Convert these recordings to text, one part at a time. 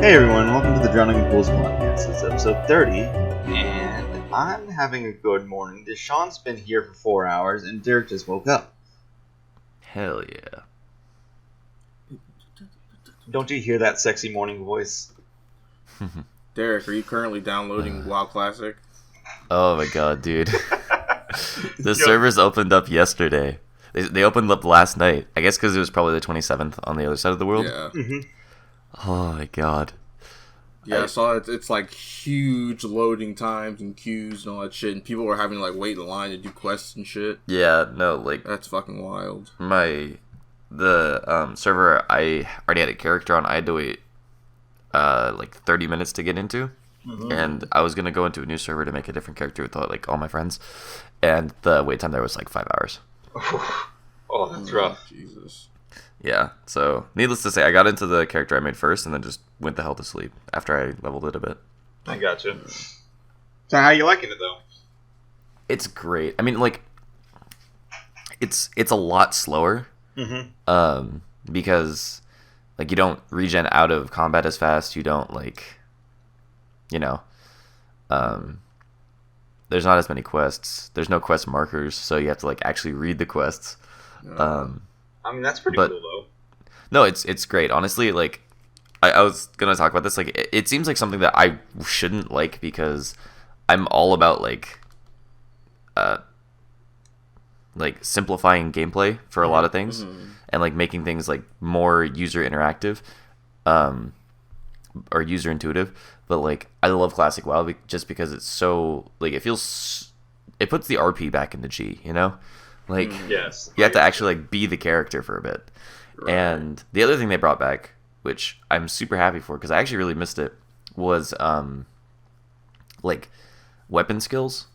Hey everyone, welcome to the Drowning in Pools podcast. It's episode 30, and I'm having a good morning. Deshaun's been here for 4 hours, and Derek just woke up. Hell yeah. Don't you hear that sexy morning voice? Derek, are you currently downloading WoW Classic? Oh my god, dude. The servers opened up yesterday. They opened up last night. I guess because it was probably the 27th on the other side of the world. Yeah. Mm-hmm. Oh my god. Yeah, I saw it. It's like huge loading times and queues and all that shit, and people were having to like wait in line to do quests and shit. Yeah, no, like That's fucking wild. the server I already had a character on. I had to wait like 30 minutes to get into. Mm-hmm. And I was gonna go into a new server to make a different character with like all my friends, and the wait time there was like 5 hours. Oh, that's rough. Jesus. Yeah, so needless to say, I got into the character I made first, and then just went the hell to sleep after I leveled it a bit. I gotcha. So how you liking it, though? It's great. I mean, like, it's a lot slower, because like you don't regen out of combat as fast. You don't there's not as many quests. There's no quest markers, so you have to like actually read the quests. I mean, that's pretty cool, though. No, it's great. Honestly, like, I was gonna talk about this. Like, it seems like something that I shouldn't like because I'm all about like simplifying gameplay for a lot of things and like making things like more user interactive, or user intuitive. But like, I love classic WoW just because it's so like it puts the RP back in the G, you know. Like, yes, you have to actually like be the character for a bit. Right. And the other thing they brought back, which I'm super happy for because I actually really missed it, was like weapon skills.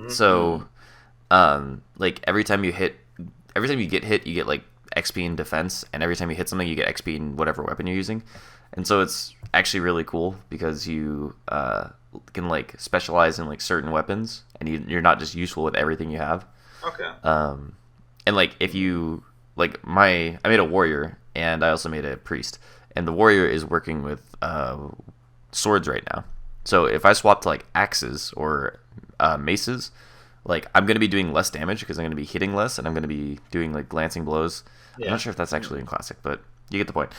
So like every time you get hit, you get like XP in defense, and every time you hit something, you get XP in whatever weapon you're using. And so it's actually really cool because you can like specialize in like certain weapons, and you're not just useful with everything you have. Okay. And like if you like I made a warrior, and I also made a priest, and the warrior is working with swords right now. So if I swap to like axes or maces, like I'm gonna be doing less damage because I'm gonna be hitting less, and I'm gonna be doing like glancing blows. Yeah. I'm not sure if that's actually in classic, but you get the point.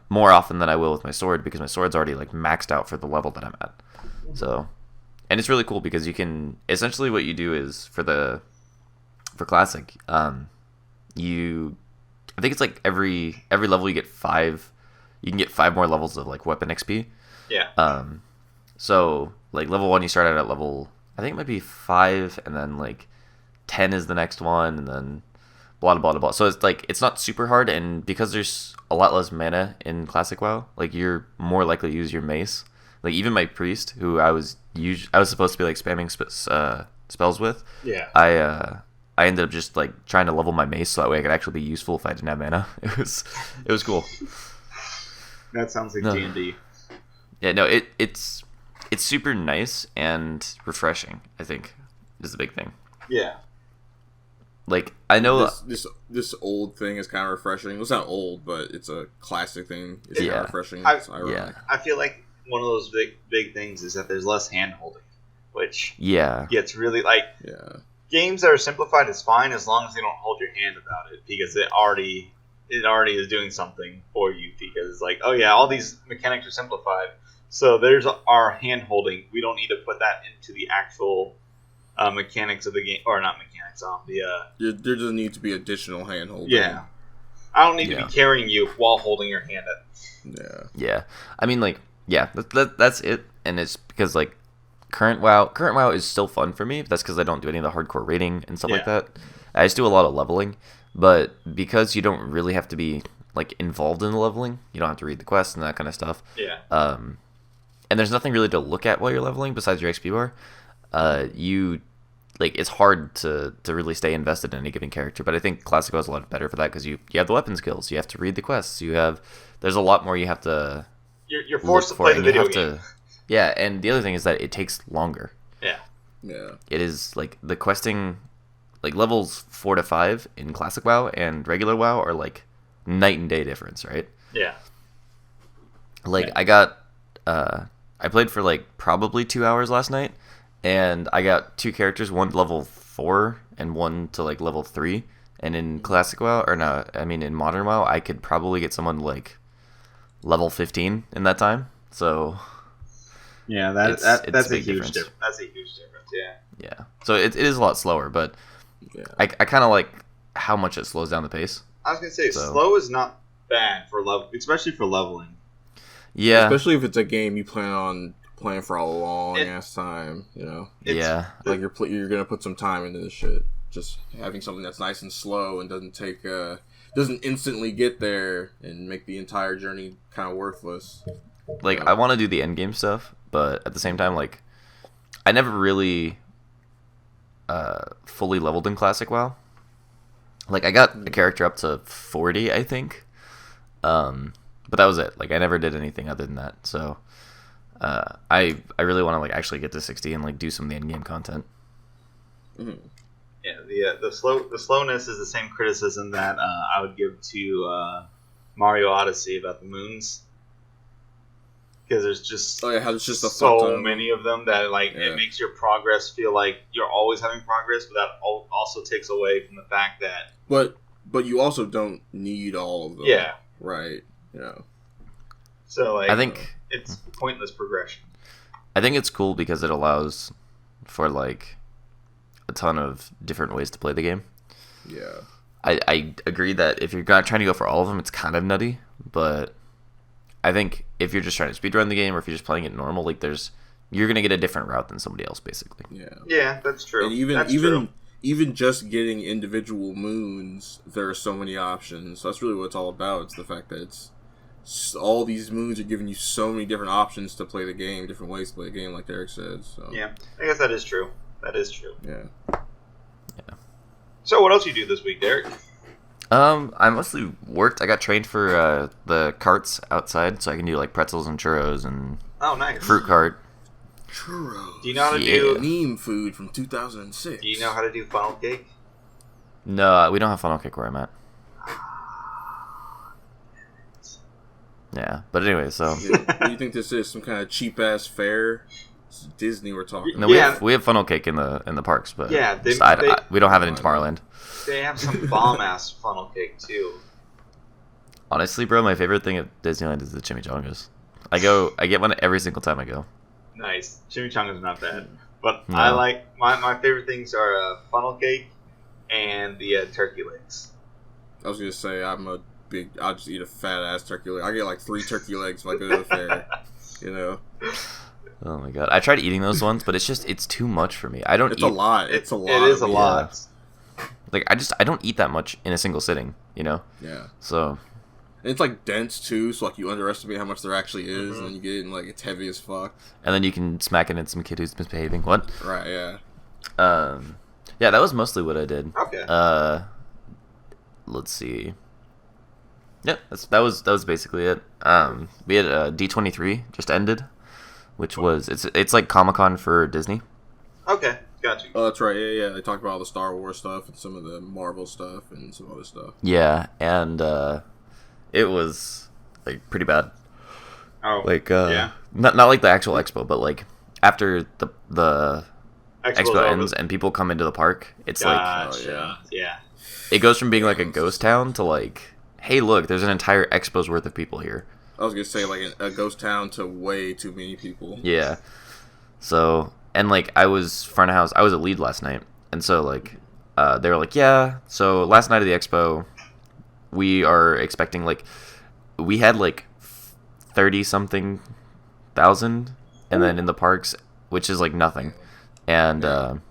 More often than I will with my sword because my sword's already like maxed out for the level that I'm at. So, and it's really cool because you can essentially what you do is for classic, I think it's like every level you can get 5 more levels of like weapon XP. Yeah. So like level 1 you start out at level, I think it might be 5, and then like 10 is the next one, and then blah blah blah blah. So it's like it's not super hard, and because there's a lot less mana in classic WoW, like you're more likely to use your mace. Like even my priest, who I was supposed to be like spamming spells with. Yeah. I ended up just like trying to level my mace so that way I could actually be useful if I didn't have mana. It was cool. That sounds like D&D. Yeah, no, it's super nice and refreshing, I think, is the big thing. Yeah. Like, I know this old thing is kind of refreshing. It's not old, but it's a classic thing. It's kind of refreshing. It's ironic. I feel like one of those big things is that there's less hand holding, which gets really like games that are simplified is fine as long as they don't hold your hand about it, because it already is doing something for you, because it's like, oh yeah, all these mechanics are simplified, so there's our hand holding. We don't need to put that into the actual mechanics of the game, or not mechanics. There doesn't need to be additional hand holding. Yeah, I don't need to be carrying you while holding your hand up. Yeah. I mean, like, that's it, and it's because like current WoW is still fun for me, but that's because I don't do any of the hardcore raiding and stuff like that. I just do a lot of leveling, but because you don't really have to be like involved in the leveling, you don't have to read the quests and that kind of stuff. Yeah. And there's nothing really to look at while you're leveling besides your XP bar. You like it's hard to really stay invested in any given character, but I think Classic WoW is a lot better for that because you have the weapon skills, you have to read the quests, there's a lot more you have to. You're forced to play the video game. Yeah, and the other thing is that it takes longer. Yeah. It is like the questing, like levels 4 to 5 in Classic WoW and regular WoW are like night and day difference, right? Yeah. Like I played for like probably 2 hours last night, and I got 2 characters, one level 4 and one to like level 3. And in classic WoW, in modern WoW, I could probably get someone like level 15 in that time. So yeah, that's a huge difference. That's a huge difference. Yeah. Yeah. So it is a lot slower, but I kind of like how much it slows down the pace. I was gonna say slow is not bad for especially for leveling. Yeah. Especially if it's a game you plan on playing for a long ass time, you know. Like you're gonna put some time into this shit. Just having something that's nice and slow and doesn't instantly get there and make the entire journey kind of worthless. Like I want to do the end game stuff, but at the same time, like I never really fully leveled in classic WoW. Like I got a character up to 40, I think, but that was it. Like I never did anything other than that. So I really want to like actually get to 60 and like do some of the end game content. Mm-hmm. Yeah, the slowness is the same criticism that I would give to Mario Odyssey about the moons, because there's just so many of them that like it makes your progress feel like you're always having progress, but that also takes away from the fact that but you also don't need all of them. Yeah, right. You know, so like I think it's pointless progression. I think it's cool because it allows for like a ton of different ways to play the game. Yeah. I agree that if you're trying to go for all of them, it's kind of nutty, but I think if you're just trying to speedrun the game or if you're just playing it normal, like you're going to get a different route than somebody else, basically. Yeah, that's true. And even just getting individual moons, there are so many options. So that's really what it's all about. It's the fact that it's all these moons are giving you so many different options to play the game, different ways to play the game, like Derek said. So. Yeah, I guess that is true. That is true. Yeah. So what else you do this week, Derek? I mostly worked. I got trained for the carts outside, so I can do like pretzels and churros and nice fruit cart. Churros. Do you know how to do meme food from 2006? Do you know how to do funnel cake? No, we don't have funnel cake where I'm at. Yeah, but anyway, so what do you think this is? Some kind of cheap ass fair? It's Disney we're talking. No, we have funnel cake in the parks, but we don't have it in Tomorrowland. They have some bomb ass funnel cake too. Honestly, bro, my favorite thing at Disneyland is the chimichangas. I get one every single time I go. Nice, chimichangas are not bad, but no. I like my favorite things are funnel cake and the turkey legs. I was gonna say I'll just eat a fat ass turkey leg. I get like 3 turkey legs if I go to the fair. You know. Oh my god! I tried eating those ones, but it's too much for me. It's a lot. It is a lot. Like I don't eat that much in a single sitting. You know. Yeah. So. And it's like dense too, so like you underestimate how much there actually is, and then you get it and like it's heavy as fuck. And then you can smack it at some kid who's misbehaving. What? Right. Yeah. Yeah, that was mostly what I did. Okay. Let's see. Yeah, that was basically it. We had D23 just ended, which was it's like Comic-Con for Disney. Okay, got you. Oh, that's right. Yeah. They talked about all the Star Wars stuff and some of the Marvel stuff and some other stuff. Yeah, and it was like pretty bad. Oh, like yeah. Not like the actual expo, but like after the expo ends and people come into the park, it's yeah. It goes from being like a ghost town to like, hey, look, there's an entire expo's worth of people here. I was gonna say like a ghost town to way too many people. Yeah. So and like I was front of house. I was a lead last night, and so like they were like, yeah. So last night of the expo, we are expecting like we had like 30-something thousand, and then in the parks, which is like nothing, and then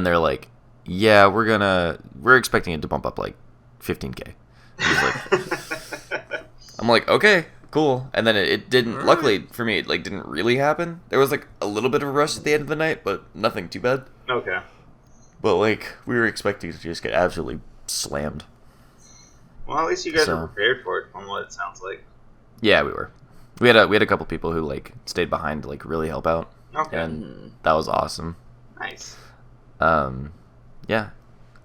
they're like, yeah, we're expecting it to bump up like 15K. I'm like, okay, cool. And then it didn't. Luckily for me, it like didn't really happen. There was like a little bit of a rush at the end of the night, but nothing too bad. Okay. But like we were expecting to just get absolutely slammed. Well, at least you guys are prepared for it, from what it sounds like. Yeah, we were. We had a couple people who like stayed behind to like really help out. Okay. And that was awesome. Nice. Yeah.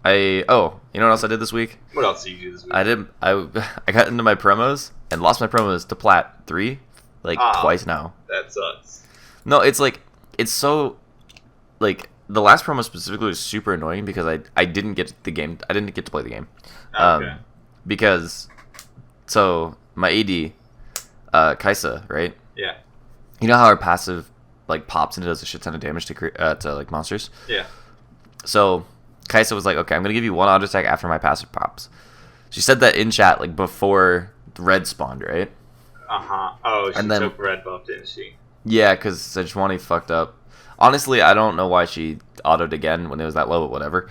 You know what else I did this week? What else did you do this week? I got into my promos and lost my promos to Plat 3, like, twice now. That sucks. No, it's like, it's so, like, the last promo specifically was super annoying because I didn't get the game, I didn't get to play the game. Okay. Because, so, my AD, Kaisa, right? Yeah. You know how her passive, like, pops and it does a shit ton of damage to like, monsters? Yeah. So, Kaisa was like, okay, I'm going to give you one auto attack after my passive pops. She said that in chat, like, before red spawned, right? Uh-huh. Oh, she took red buff, didn't she? Yeah, because Sejuani fucked up. Honestly, I don't know why she autoed again when it was that low, but whatever.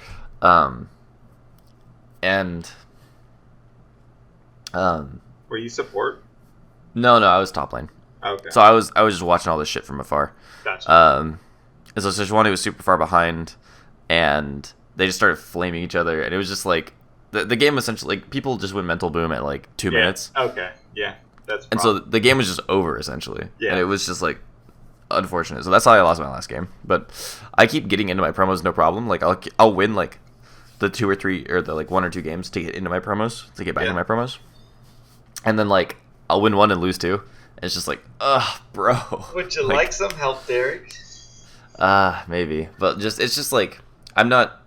Were you support? No, I was top lane. Okay. So I was just watching all this shit from afar. Gotcha. And so Sejuani was super far behind, and they just started flaming each other, and it was just like the game essentially, like, people just went mental boom at like 2 minutes. Okay. Yeah. That's. And so the game was just over essentially. Yeah. And it was just like unfortunate. So that's how I lost my last game. But I keep getting into my promos, no problem. Like I'll win like the 2 or 3 or the like 1 or 2 games to get into my promos, to get back into my promos, and then like I'll win 1 and lose 2. And it's just like, ugh, bro. Would you like some help, Derek? Maybe. But it's just like I'm not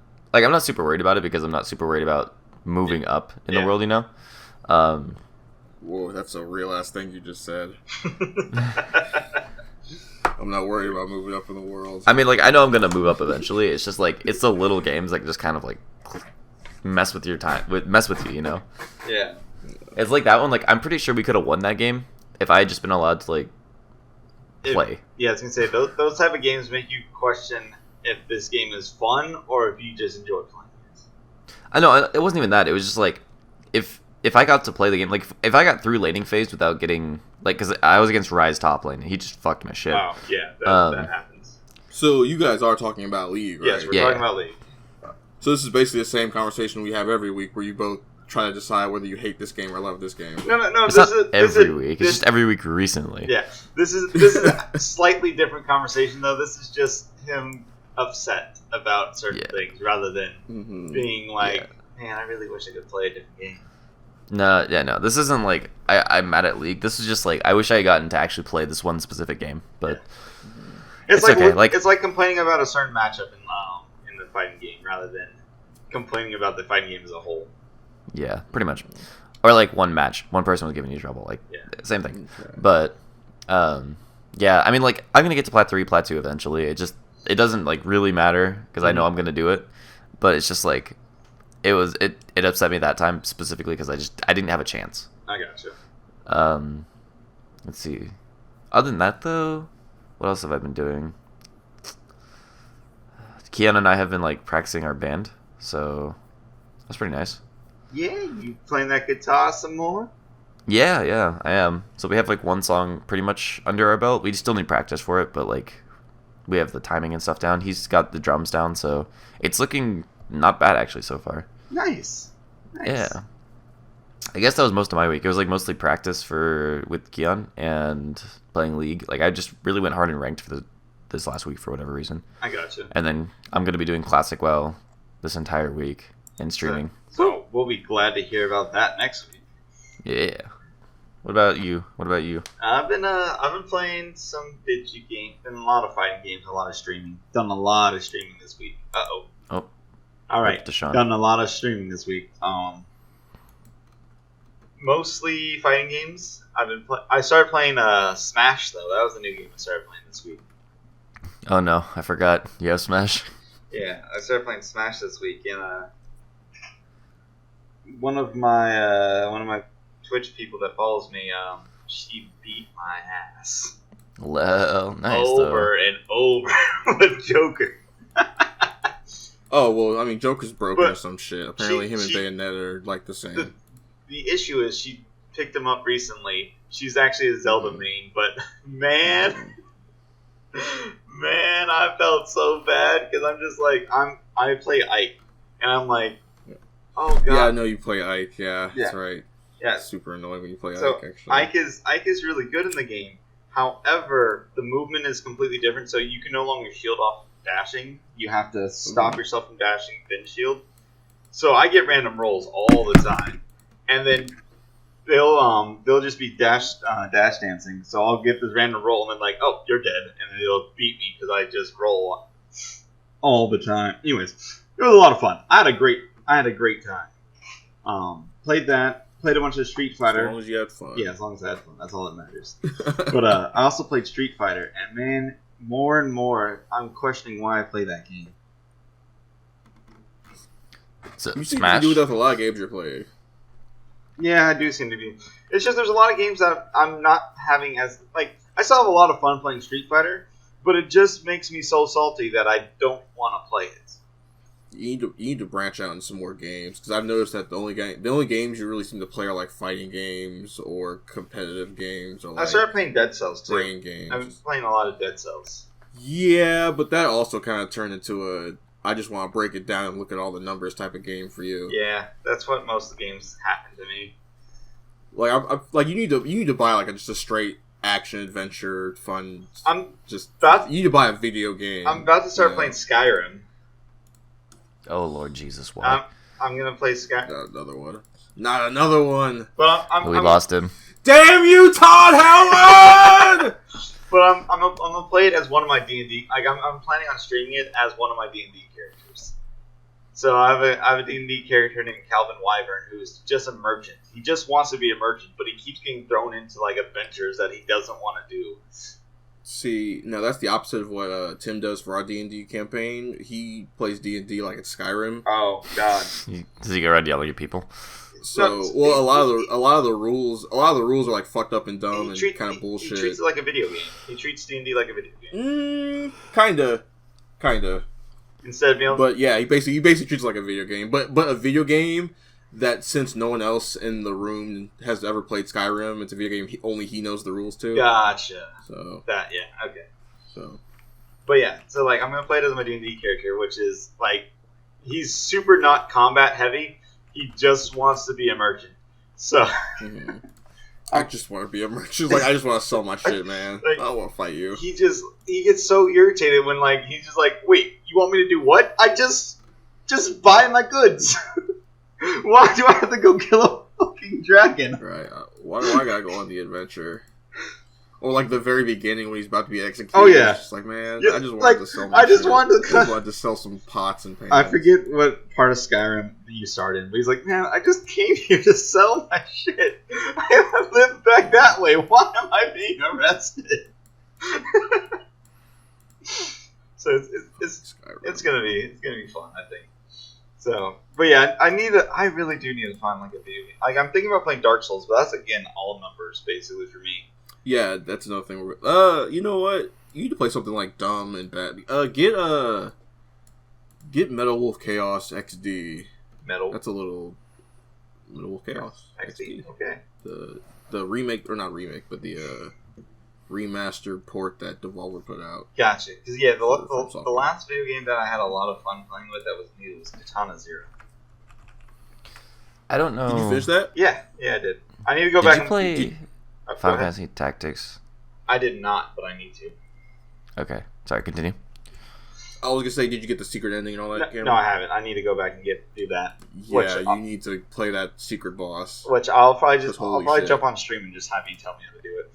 super worried about it because I'm not super worried about moving up in the world, you know? Whoa, that's a real ass thing you just said. I'm not worried about moving up in the world. I mean, like, I know I'm gonna move up eventually. It's just like it's the little games that just kind of like mess with your time, mess with you, you know? Yeah. It's like that one. Like, I'm pretty sure we could have won that game if I had just been allowed to like play. I was gonna say those type of games make you question if this game is fun or if you just enjoy playing it. I know it wasn't even that. It was just like if I got to play the game, like if I got through laning phase without getting like, because I was against Ryze top lane, he just fucked my shit. Oh yeah, that happens. So you guys are talking about League, right? Yes, we're talking about League. So this is basically the same conversation we have every week, where you both try to decide whether you hate this game or love this game. No. It's not every week. It's just every week recently. Yeah, this is a slightly different conversation though. This is just him upset about certain things rather than being like, man, I really wish I could play a different game. No. This isn't like I'm mad at League. This is just like I wish I had gotten to actually play this one specific game, but it's like okay. Like it's like complaining about a certain matchup in the fighting game rather than complaining about the fighting game as a whole. Yeah, pretty much. Or like one match, one person was giving you trouble, like same thing. Okay. But yeah, I mean, like I'm gonna get to Plat 3, Plat 2 eventually. It doesn't like really matter because I know I'm gonna do it, but it's just like it upset me that time specifically because I didn't have a chance. I gotcha. Let's see. Other than that though, what else have I been doing? Keon and I have been like practicing our band, so that's pretty nice. Yeah, you playing that guitar some more? Yeah, I am. So we have like one song pretty much under our belt. We still need practice for it, but like we have the timing and stuff down. He's got the drums down, so it's looking not bad actually so far. Nice. Yeah. I guess that was most of my week. It was like mostly practice with Keon and playing League. Like I just really went hard and ranked for this last week for whatever reason. I gotcha. And then I'm gonna be doing Classic WoW this entire week and streaming. So we'll be glad to hear about that next week. Yeah. What about you? I've been playing some video games, been a lot of fighting games, a lot of streaming. Done a lot of streaming this week. Oh. All right. Done a lot of streaming this week. Mostly fighting games. I started playing Smash though. That was the new game I started playing this week. Oh no, I forgot. You have Smash? Yeah, I started playing Smash this week, and one of my Twitch people that follows me, she beat my ass. Well, nice over and over with Joker. Oh well, I mean Joker's broken or some shit. Apparently, him and Bayonetta are like the same. The issue is she picked him up recently. She's actually a Zelda main, but man, I felt so bad because I'm just like I play Ike, and I'm like, oh god. Yeah, I know you play Ike. Yeah, that's right. Yeah, it's super annoying when you play so Ike. Actually, Ike is really good in the game. However, the movement is completely different, so you can no longer shield off dashing. You have to stop yourself from dashing, then shield. So I get random rolls all the time, and then they'll just be dash dancing. So I'll get this random roll and then like, oh, you're dead, and then they'll beat me because I just roll all the time. Anyways, it was a lot of fun. I had a great time. Played that. Played a bunch of Street Fighter. As long as you had fun. Yeah, as long as I had fun. That's all that matters. But I also played Street Fighter, and man, more and more, I'm questioning why I play that game. So, you seem Smash? to do that with a lot of games you're playing. Yeah, I do seem to be. It's just there's a lot of games that I'm not having as... Like, I still have a lot of fun playing Street Fighter, but it just makes me so salty that I don't want to play it. You need to branch out in some more games, because I've noticed that the only games you really seem to play are like fighting games or competitive games or like I started playing Dead Cells too. Brain games. I've been playing a lot of Dead Cells. Yeah, but that also kind of turned into a I just want to break it down and look at all the numbers type of game for you. Yeah, that's what most of the games happen to me. Like I like you need to buy like just a straight action adventure fun. You need to buy a video game. I'm about to start playing Skyrim. Oh Lord Jesus! Why? I'm gonna play Skyrim. Not another one. But we lost him. Damn you, Todd Howard! But I'm gonna play it as one of my D&D. Like I'm planning on streaming it as one of my D&D characters. So I have a D&D character named Calvin Wyvern who's just a merchant. He just wants to be a merchant, but he keeps getting thrown into like adventures that he doesn't want to do. See, no, that's the opposite of what Tim does for our D&D campaign. He plays D&D like it's Skyrim. Oh God! Does he go around yelling at people? So, well, a lot of the rules are like fucked up and dumb and kind of bullshit. He treats it like a video game. He treats D&D like a video game. Kinda. Instead of being, but yeah, he basically treats it like a video game. But a video game that, since no one else in the room has ever played Skyrim, it's a video game only he knows the rules to. Gotcha. So okay. So, but yeah, so like I'm gonna play it as my D&D character, which is like he's super not combat heavy. He just wants to be a merchant. So I just want to be a merchant. Like I just want to sell my shit, man. Like, I don't want to fight you. He gets so irritated when like he's just like, wait, you want me to do what? I just buy my goods. Why do I have to go kill a fucking dragon? Right. Why do I gotta go on the adventure? Or like the very beginning when he's about to be executed. Oh yeah. It's just like, man, yeah, I just wanted to sell my I just shit. wanted to sell some pots and pans. I forget what part of Skyrim you started, but he's like, man, I just came here to sell my shit. I lived back that way. Why am I being arrested? So it's gonna be fun, I think. So, but yeah, I really do need to find like a video game. Like I'm thinking about playing Dark Souls, but that's again all numbers basically for me. Yeah, that's another thing. You know what? You need to play something like dumb and bad. Get Metal Wolf Chaos XD. That's a little Metal Wolf Chaos XD. Okay. The remake, or not remake, but the remastered port that Devolver put out. Gotcha. Because yeah, the last video game that I had a lot of fun playing with that was new was Katana Zero. I don't know. Did you finish that? Yeah, I did. I need to go back. Did you play Final Fantasy Tactics? I did not, but I need to. Okay, sorry. Continue. I was gonna say, did you get the secret ending and all that? No, I haven't. I need to go back and do that. Yeah, you need to play that secret boss. Which I'll probably jump on stream and just have you tell me how to do it.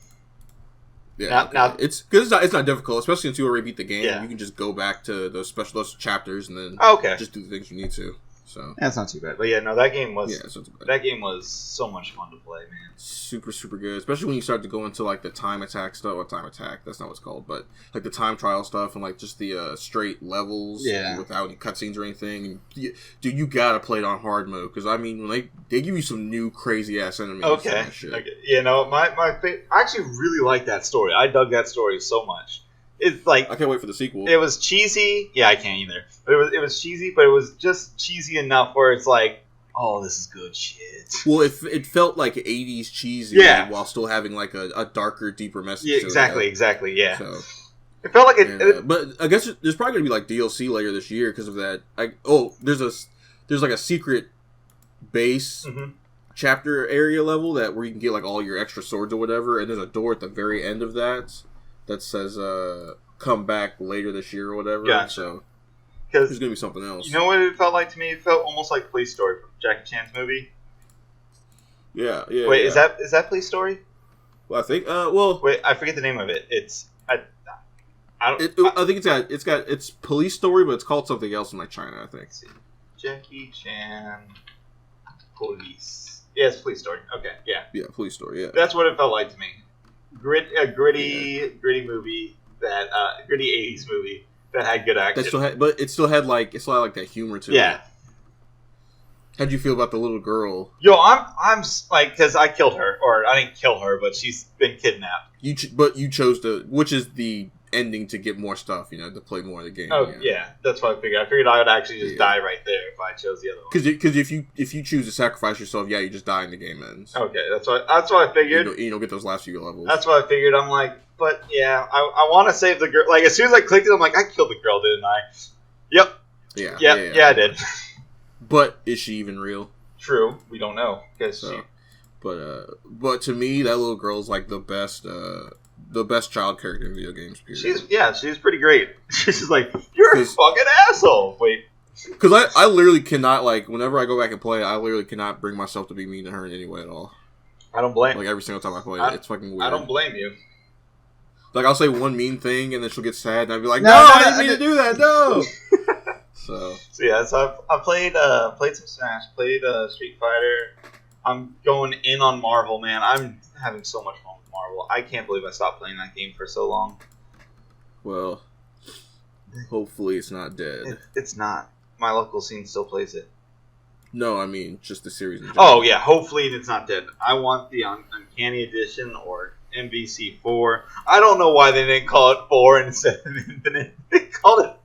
Yeah, now it's because it's not difficult, especially since you already beat the game. Yeah. You can just go back to those chapters and then just do the things you need to. So that's not too bad. But yeah, no, that game was so much fun to play, man. Super, super good. Especially when you start to go into like the time attack stuff. Well, time attack, that's not what it's called, but like the time trial stuff and like just the straight levels without any cutscenes or anything. And dude, you gotta play it on hard mode because I mean when they give you some new crazy ass enemies. Okay. You know, I actually really like that story. I dug that story so much. It's like I can't wait for the sequel. It was cheesy. Yeah, I can't either. But it was cheesy, but it was just cheesy enough where it's like, oh, this is good shit. Well, it felt like 80s cheesy while still having like a darker, deeper message. Yeah, exactly. Yeah. So it felt like it. But I guess there's probably gonna be like DLC later this year because of that. There's like a secret base chapter area level where you can get like all your extra swords or whatever, and there's a door at the very end of that says come back later this year or whatever. Gotcha. So there's gonna be something else. You know what it felt like to me? It felt almost like Police Story from Jackie Chan's movie. Yeah. Wait, is that Police Story? Well, I think. Wait, I forget the name of it. It's I think it's Police Story, but it's called something else in like China. I think. Jackie Chan Police. Yeah, it's Police Story. Okay, yeah. Yeah, Police Story. Yeah. That's what it felt like to me. Gritty movie that gritty 80s movie that had good action. But it still had like that humor to it. Yeah. How'd you feel about the little girl? Yo, I'm like, because I killed her, or I didn't kill her, but she's been kidnapped. But you chose which is the ending to get more stuff, to play more of the game. Oh yeah, that's what I figured. I figured I would actually just die right there if I chose the other one. Because if you choose to sacrifice yourself, you just die and the game ends. Okay, that's what I figured. You don't get those last few levels. That's what I figured. I'm like, but yeah, I want to save the girl. Like as soon as I clicked it, I'm like, I killed the girl, didn't I? Yep. Yeah, I did. But is she even real? True, we don't know But to me, that little girl's like the best child character in video games. Period. She's pretty great. She's just like, you're a fucking asshole. Wait, because I literally cannot, like, whenever I go back and play it, I literally cannot bring myself to be mean to her in any way at all. I don't blame. Like every single time I play it, it's fucking weird. I don't blame you. Like I'll say one mean thing and then she'll get sad and I'll be like, no, I didn't mean to do that. No. So yeah, I played some Smash, played Street Fighter. I'm going in on Marvel, man. I'm having so much fun with Marvel. I can't believe I stopped playing that game for so long. Well, hopefully it's not dead. It's not. My local scene still plays it. No, I mean just the series in general. Oh yeah, hopefully it's not dead. I want the Uncanny Edition or MVC 4. I don't know why they didn't call it 4 instead of Infinite. They called it.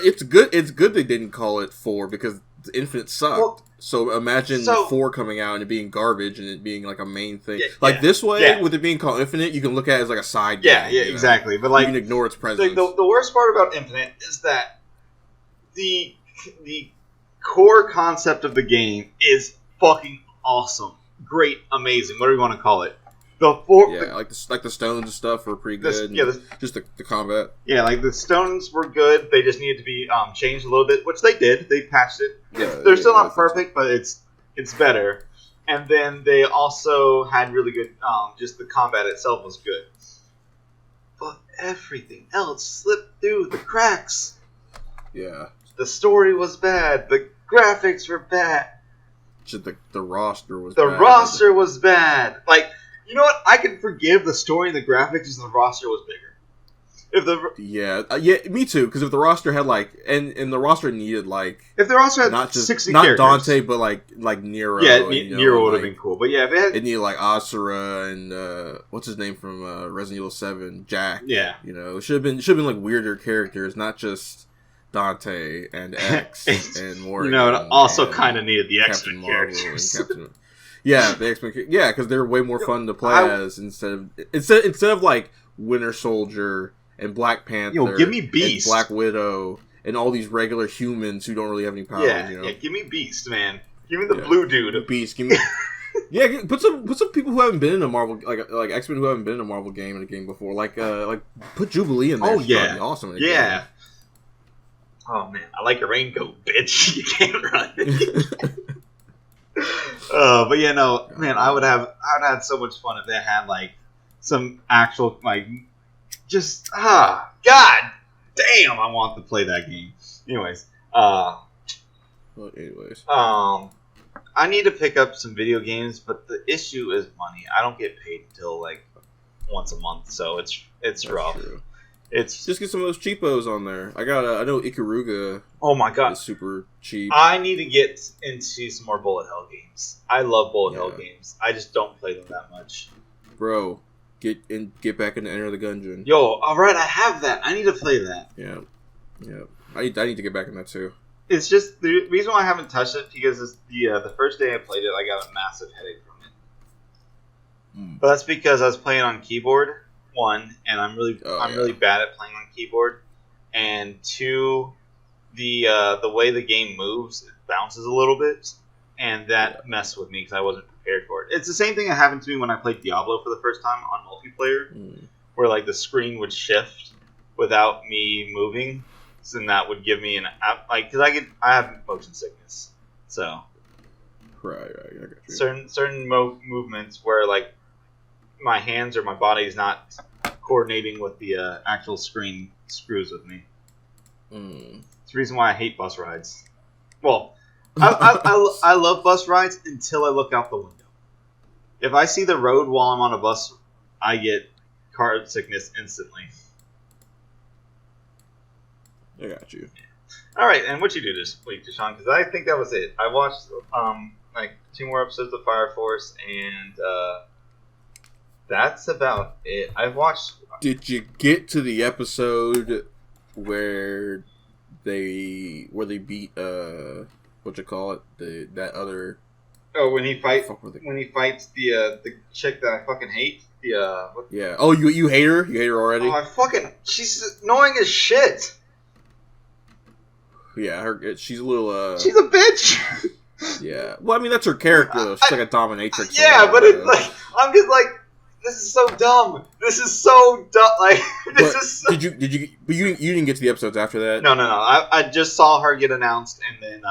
It's good. It's good they didn't call it 4 because Infinite sucked. Well, so imagine 4 coming out and it being garbage and it being like a main thing. This way, with it being called Infinite, you can look at it as like a side game. Yeah, exactly. But like you can ignore its presence. The worst part about Infinite is that the core concept of the game is fucking awesome, great, amazing. What do we want to call it? Like the stones and stuff were pretty good. Just the combat. Yeah, like the stones were good. They just needed to be changed a little bit, which they did. They patched it. They're still not perfect, but it's better. And then they also had really good. Just the combat itself was good, but everything else slipped through the cracks. Yeah. The story was bad. The graphics were bad. Just the roster was. The roster was bad. Like. You know what? I can forgive the story and the graphics if the roster was bigger. Me too. Because if the roster had and the roster needed if the roster had not just 60 not characters. Dante, but like Nero. Yeah, Nero would have been cool. But yeah, if it needed like Asura and what's his name from Resident Evil 7, Jack. Yeah, it should have been like weirder characters, not just Dante and X and Morgan. It also kind of needed the X-Men characters. Yeah, the X-Men. Yeah, because they're way more fun to play as instead of like Winter Soldier and Black Panther. Give me Beast, and Black Widow, and all these regular humans who don't really have any powers. Yeah, give me Beast, man. Give me the blue dude. Beast. Give me. Yeah, put some people who haven't been in a Marvel like X-Men who haven't been in a Marvel game in a game before. Like put Jubilee in there. Oh yeah, be awesome. Yeah. Oh man, I like your raincoat, bitch. You can't run. But yeah, no, man, I would have so much fun if they had like some actual just god damn, I want to play that game. Anyways, I need to pick up some video games, but the issue is money. I don't get paid until like once a month, so it's rough. True. It's just get some of those cheapos on there. I know Ikaruga. Oh my god, is super cheap. I need to get into some more bullet hell games. I love bullet hell games. I just don't play them that much. Bro, get back into Enter the Gungeon. Yo, all right, I have that. I need to play that. Yeah. I need to get back in that too. It's just the reason why I haven't touched it because it's the first day I played it, I got a massive headache from it. But that's because I was playing on keyboard. 1, and I'm really bad at playing on keyboard, and 2, the way the game moves, it bounces a little bit, and that messed with me because I wasn't prepared for it. It's the same thing that happened to me when I played Diablo for the first time on multiplayer, where like the screen would shift without me moving, so then that would give me because I have motion sickness, so Right. I got you. Certain movements where like my hands or my body is not coordinating with the actual screen screws with me. It's the reason why I hate bus rides. Well, I love bus rides until I look out the window. If I see the road while I'm on a bus, I get car sickness instantly. I got you. All right, and what you do this week, Deshaun? Because I think that was it. I watched like 2 more episodes of Fire Force, and that's about it. I've watched. Did you get to the episode where they beat what you call it, that other? Oh, when he fights the chick that I fucking hate. Yeah. Oh, you hate her? You hate her already? Oh, she's annoying as shit. Yeah, she's a little. She's a bitch. Yeah. Well, I mean that's her character though. She's like a dominatrix. Yeah, but it's like I'm just like, this is so dumb. This is so dumb. Like this is. So... Did you? But you didn't get to the episodes after that. No. I just saw her get announced, and then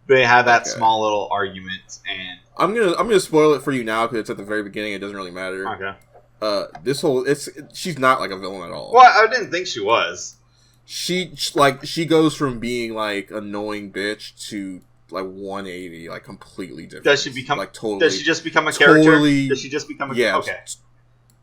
they had that small little argument, and I'm gonna spoil it for you now because it's at the very beginning. It doesn't really matter. Okay. She's not like a villain at all. Well, I didn't think she was. She goes from being like annoying bitch to like 180, like completely different. Does she become like totally? Does she just become a character? Does she just become a okay?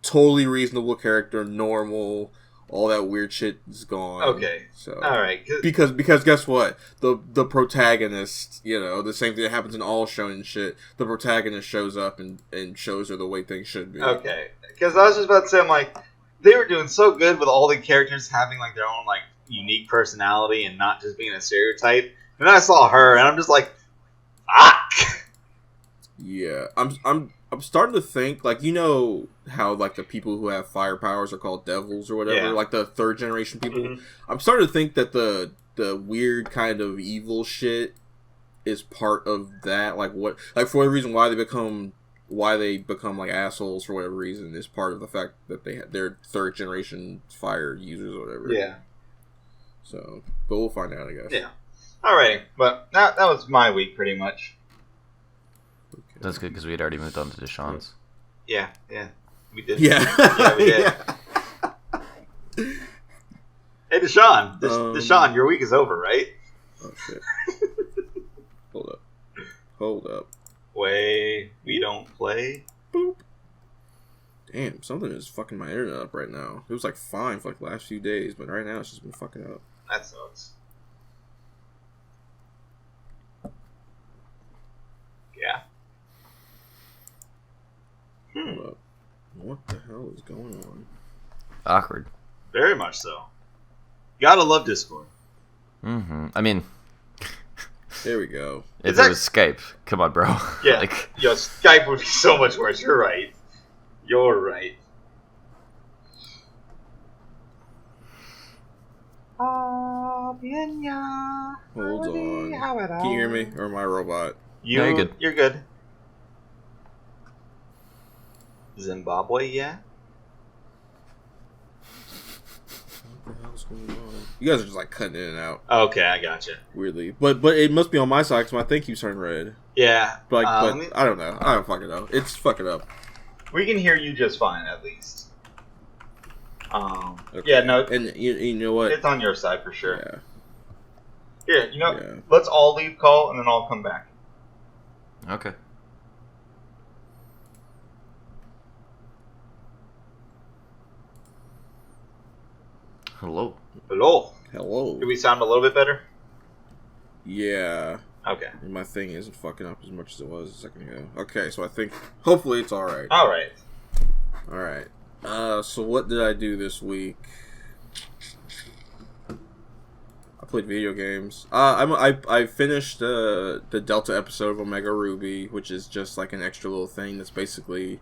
Totally reasonable character, normal. All that weird shit is gone. Okay. So all right. Because guess what? The protagonist, the same thing that happens in all shonen shit. The protagonist shows up and shows her the way things should be. Okay. Because I was just about to say, I'm like, they were doing so good with all the characters having like their own like unique personality and not just being a stereotype. And then I saw her, and I'm just like, fuck. Yeah, I'm starting to think like how like the people who have fire powers are called devils or whatever, like the 3rd generation people. Mm-hmm. I'm starting to think that the weird kind of evil shit is part of that. Like what, like for the reason why they become like assholes for whatever reason is part of the fact that they're 3rd generation fire users or whatever. Yeah. So, but we'll find out, I guess. Yeah. Alrighty, but that was my week pretty much. Okay. That's good because we had already moved on to Deshaun's. Yeah, we did. Yeah, we did. Hey, Deshaun, Deshaun, your week is over, right? Oh shit! Hold up. Way we don't play. Boop. Damn, something is fucking my internet up right now. It was like fine for like the last few days, but right now it's just been fucking up. That sucks. Yeah. Hold up. What the hell is going on? Awkward. Very much so. Gotta love Discord. Mm-hmm. I mean... There we go. If it was Skype, come on, bro. Yeah. Skype would be so much worse. You're right. Hold on. Can you hear me? Or my robot? No, you're good. You're good. Zimbabwe, yeah? What the hell's going on? You guys are just like cutting in and out. Okay, I gotcha. Weirdly. But it must be on my side because my thank you's turning red. Yeah. But I don't know. I don't fucking know. It's fucking up. We can hear you just fine, at least. Okay. Yeah, no. And you know what? It's on your side for sure. Yeah. Here, let's all leave call and then I'll come back. Okay. Hello. Do we sound a little bit better? Yeah. Okay. And my thing isn't fucking up as much as it was a second ago. Okay, so I think hopefully it's alright. Alright. So what did I do this week? I played video games. I finished the Delta episode of Omega Ruby, which is just like an extra little thing that's basically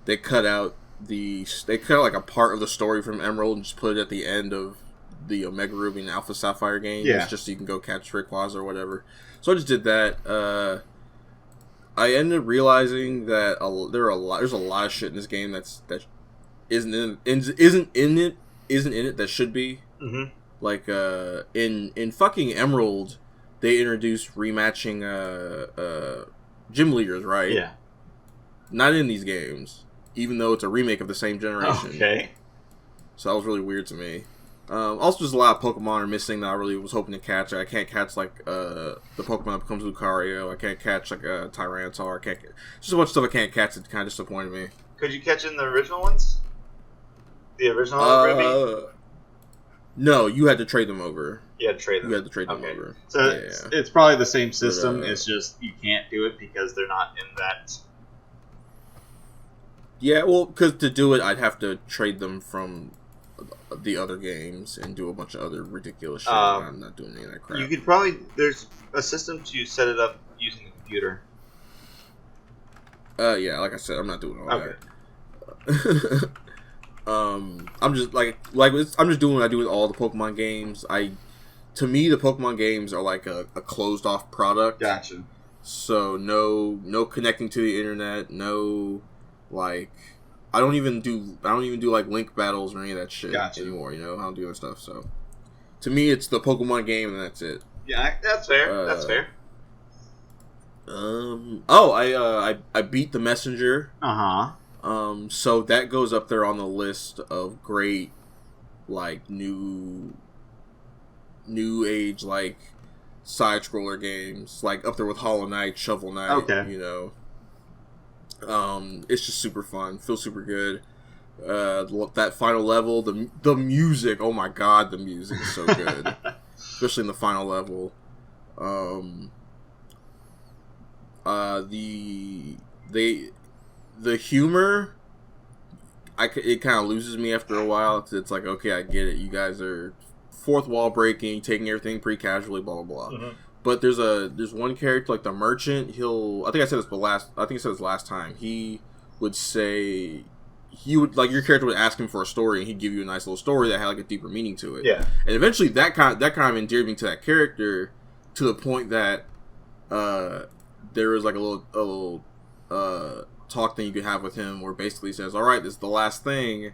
they cut out like a part of the story from Emerald and just put it at the end of the Omega Ruby and Alpha Sapphire game. Yeah. It's just so you can go catch Rayquaza or whatever. So I just did that. I ended up realizing that there's a lot of shit in this game that isn't in it that should be. Mm-hmm. Like in fucking Emerald, they introduced rematching gym leaders, right? Yeah. Not in these games, even though it's a remake of the same generation. Okay. So that was really weird to me. Also, there's a lot of Pokemon are missing that I really was hoping to catch. I can't catch like the Pokemon that becomes Lucario. I can't catch like a Tyranitar. Just a bunch of stuff I can't catch. It kind of disappointed me. Could you catch in the original ones? The original Ruby? No, you had to trade them over. You had to trade them. You had to trade them over. So it's probably the same system. It's just you can't do it because they're not in that. Yeah, well, because to do it, I'd have to trade them from the other games and do a bunch of other ridiculous shit. I'm not doing any of that crap. You could probably... There's a system to set it up using the computer. Yeah, like I said, I'm not doing all that. I'm just I'm just doing what I do with all the Pokemon games. To me, the Pokemon games are like a closed off product. Gotcha. So no connecting to the internet. No, like I don't even do like link battles or any of that shit anymore. You know, I don't do that stuff. So to me, it's the Pokemon game and that's it. Yeah, that's fair. That's fair. I beat the Messenger. So that goes up there on the list of great, like new age like side scroller games, like up there with Hollow Knight, Shovel Knight. Okay. You know, it's just super fun. Feels super good. That final level, the music. Oh my god, the music is so good, especially in the final level. The humor, it kind of loses me after a while. Cause it's like, okay, I get it. You guys are fourth wall breaking, taking everything pretty casually, blah blah blah. Mm-hmm. But there's one character like the merchant. I think I said this last time. He would say like your character would ask him for a story, and he'd give you a nice little story that had like a deeper meaning to it. Yeah. And eventually that kind of endeared me to that character to the point that there was like a little talk thing you could have with him where basically he says, all right, this is the last thing,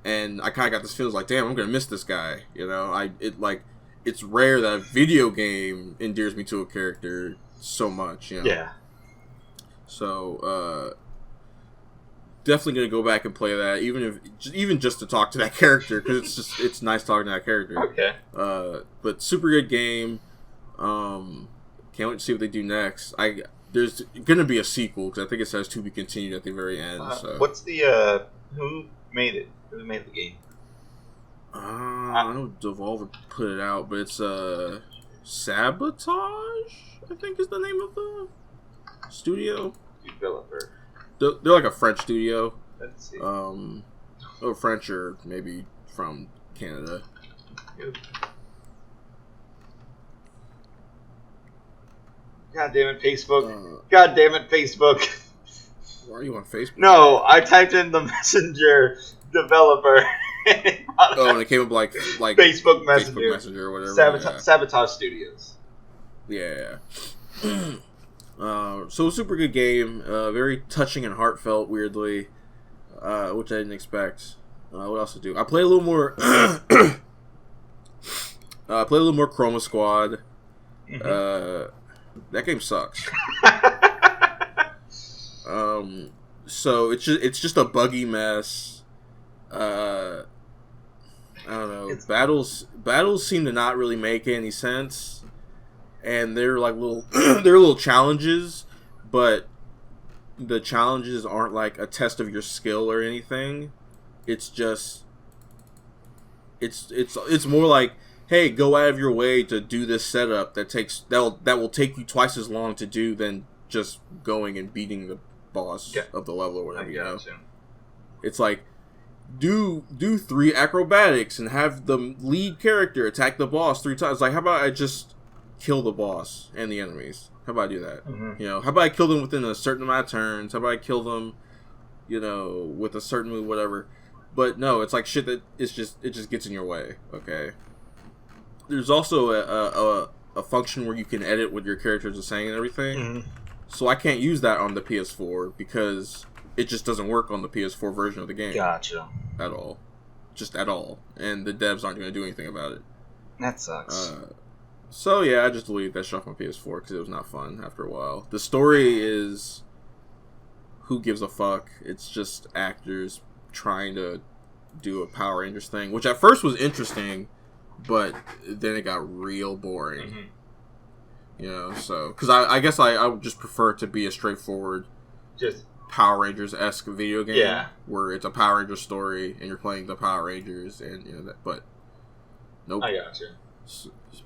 and I kind of got this feeling like, damn, I'm gonna miss this guy, you know. It's rare that a video game endears me to a character so much, you know. Yeah. So definitely gonna go back and play that, even just to talk to that character, because it's nice talking to that character. Okay. But super good game. Can't wait to see what they do next. There's gonna be a sequel because I think it says to be continued at the very end. So. What's the who made it? Who made the game? I know Devolver put it out, but it's Sabotage, I think is the name of the studio. Developer. They're like a French studio. Let's see. French or maybe from Canada. Good. God damn it, Facebook. God damn it, Facebook. Why are you on Facebook? No, I typed in the Messenger developer. And it came up like Facebook Messenger or whatever. Sabotage Studios. Yeah. So a super good game. Very touching and heartfelt, weirdly. Which I didn't expect. What else to do? I played a little more... Chroma Squad. Mm-hmm. That game sucks. So it's just a buggy mess. I don't know. Battles seem to not really make any sense, and they're like they're little challenges, but the challenges aren't like a test of your skill or anything. It's just it's more like, hey, go out of your way to do this setup that will take you twice as long to do than just going and beating the boss of the level or whatever. You know? It's like do 3 acrobatics and have the lead character attack the boss 3 times. Like, how about I just kill the boss and the enemies? How about I do that? Mm-hmm. You know, how about I kill them within a certain amount of turns? How about I kill them, you know, with a certain move, whatever? But no, it's like shit that it just gets in your way. Okay. There's also a function where you can edit what your characters are saying and everything. Mm-hmm. So I can't use that on the PS4 because it just doesn't work on the PS4 version of the game. Gotcha. At all. Just at all. And the devs aren't going to do anything about it. That sucks. So yeah, I just deleted that shit off my PS4 because it was not fun after a while. The story is, who gives a fuck? It's just actors trying to do a Power Rangers thing, which at first was interesting, but then it got real boring. Mm-hmm. You know, so because I guess I would just prefer it to be a straightforward, just Power Rangers-esque video game, where it's a Power Rangers story and you're playing the Power Rangers, and you know that. But nope. I gotcha.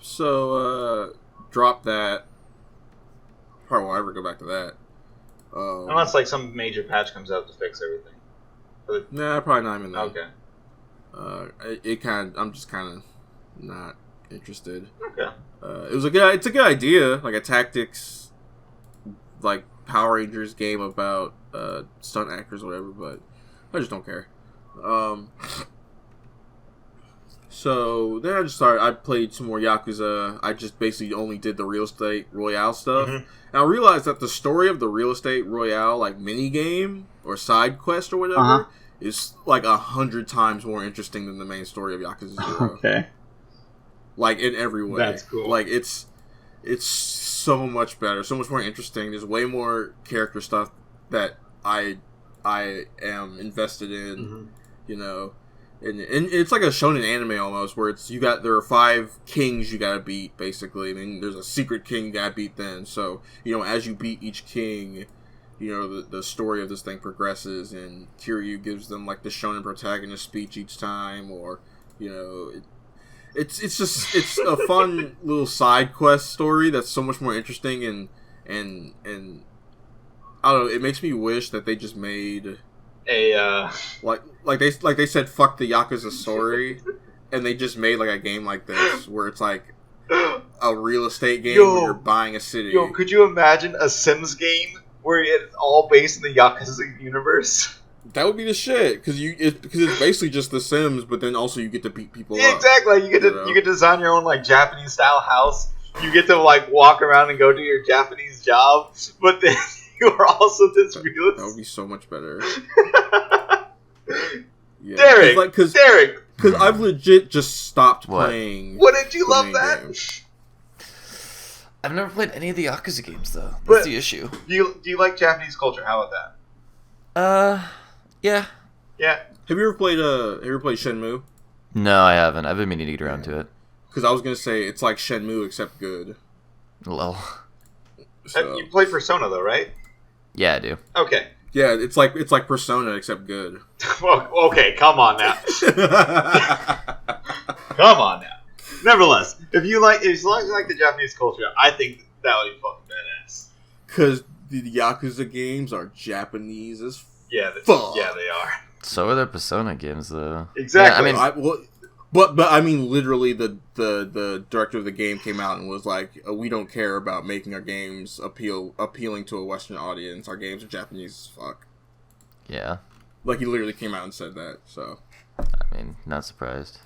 So drop that. Probably won't ever go back to that. Unless like some major patch comes out to fix everything. Nah, probably not even that. Okay. I'm just kind of not interested. Okay. It's a good idea, like a tactics, like Power Rangers game about stunt actors or whatever, but I just don't care. So then I played some more Yakuza. I just basically only did the Real Estate Royale stuff. Mm-hmm. And I realized that the story of the Real Estate Royale, like mini game or side quest or whatever, is like 100 times more interesting than the main story of Yakuza 0. Okay. Like in every way. That's cool. Like it's so much better, so much more interesting. There's way more character stuff that I am invested in, you know. And it's like a shonen anime almost, where there are 5 kings you gotta beat, basically. I mean, there's a secret king you gotta beat then. So, you know, as you beat each king, you know, the story of this thing progresses, and Kiryu gives them, like, the shonen protagonist speech each time, or, you know, it's a fun little side quest story that's so much more interesting, and I don't know, it makes me wish that they just made like they said fuck the Yakuza story, and they just made like a game like this where it's like a real estate game where you're buying a city. Yo, could you imagine a Sims game where it's all based in the Yakuza universe? That would be the shit, because it's basically just The Sims, but then also you get to beat people up. Exactly. You get to design your own like Japanese style house. You get to like walk around and go do your Japanese job, but then you are also this real. That would be so much better. Yeah. Derek, because I've legit just stopped playing. What did you love that? Games. I've never played any of the Yakuza games though. That's the issue. Do you like Japanese culture? How about that? Yeah. Yeah. Have you ever played Shenmue? No, I haven't. I've been meaning to get around to it. Because I was gonna say it's like Shenmue except good. Lol. So. You play Persona though, right? Yeah, I do. Okay. Yeah, it's like Persona except good. Well, okay, come on now. Come on now. Nevertheless, as long as you like the Japanese culture, I think that would be fucking badass. Because the Yakuza games are Japanese as fuck. Yeah, they are. So are the Persona games, though. Exactly. Yeah, I mean, but I mean, literally, the director of the game came out and was like, "We don't care about making our games appealing to a Western audience. Our games are Japanese as fuck." Yeah. Like, he literally came out and said that. So, I mean, not surprised.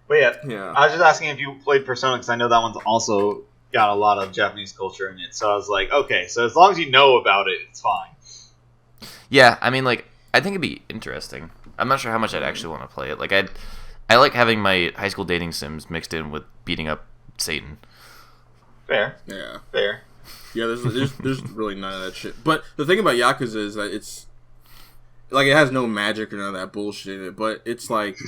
But yeah. I was just asking if you played Persona because I know that one's also got a lot of Japanese culture in it. So I was like, okay, so as long as you know about it, it's fine. Yeah, I mean, like, I think it'd be interesting. I'm not sure how much I'd actually want to play it. Like, I like having my high school dating sims mixed in with beating up Satan. Fair. Yeah. Fair. Yeah, there's really none of that shit. But the thing about Yakuza is that it's like, it has no magic or none of that bullshit in it, but it's like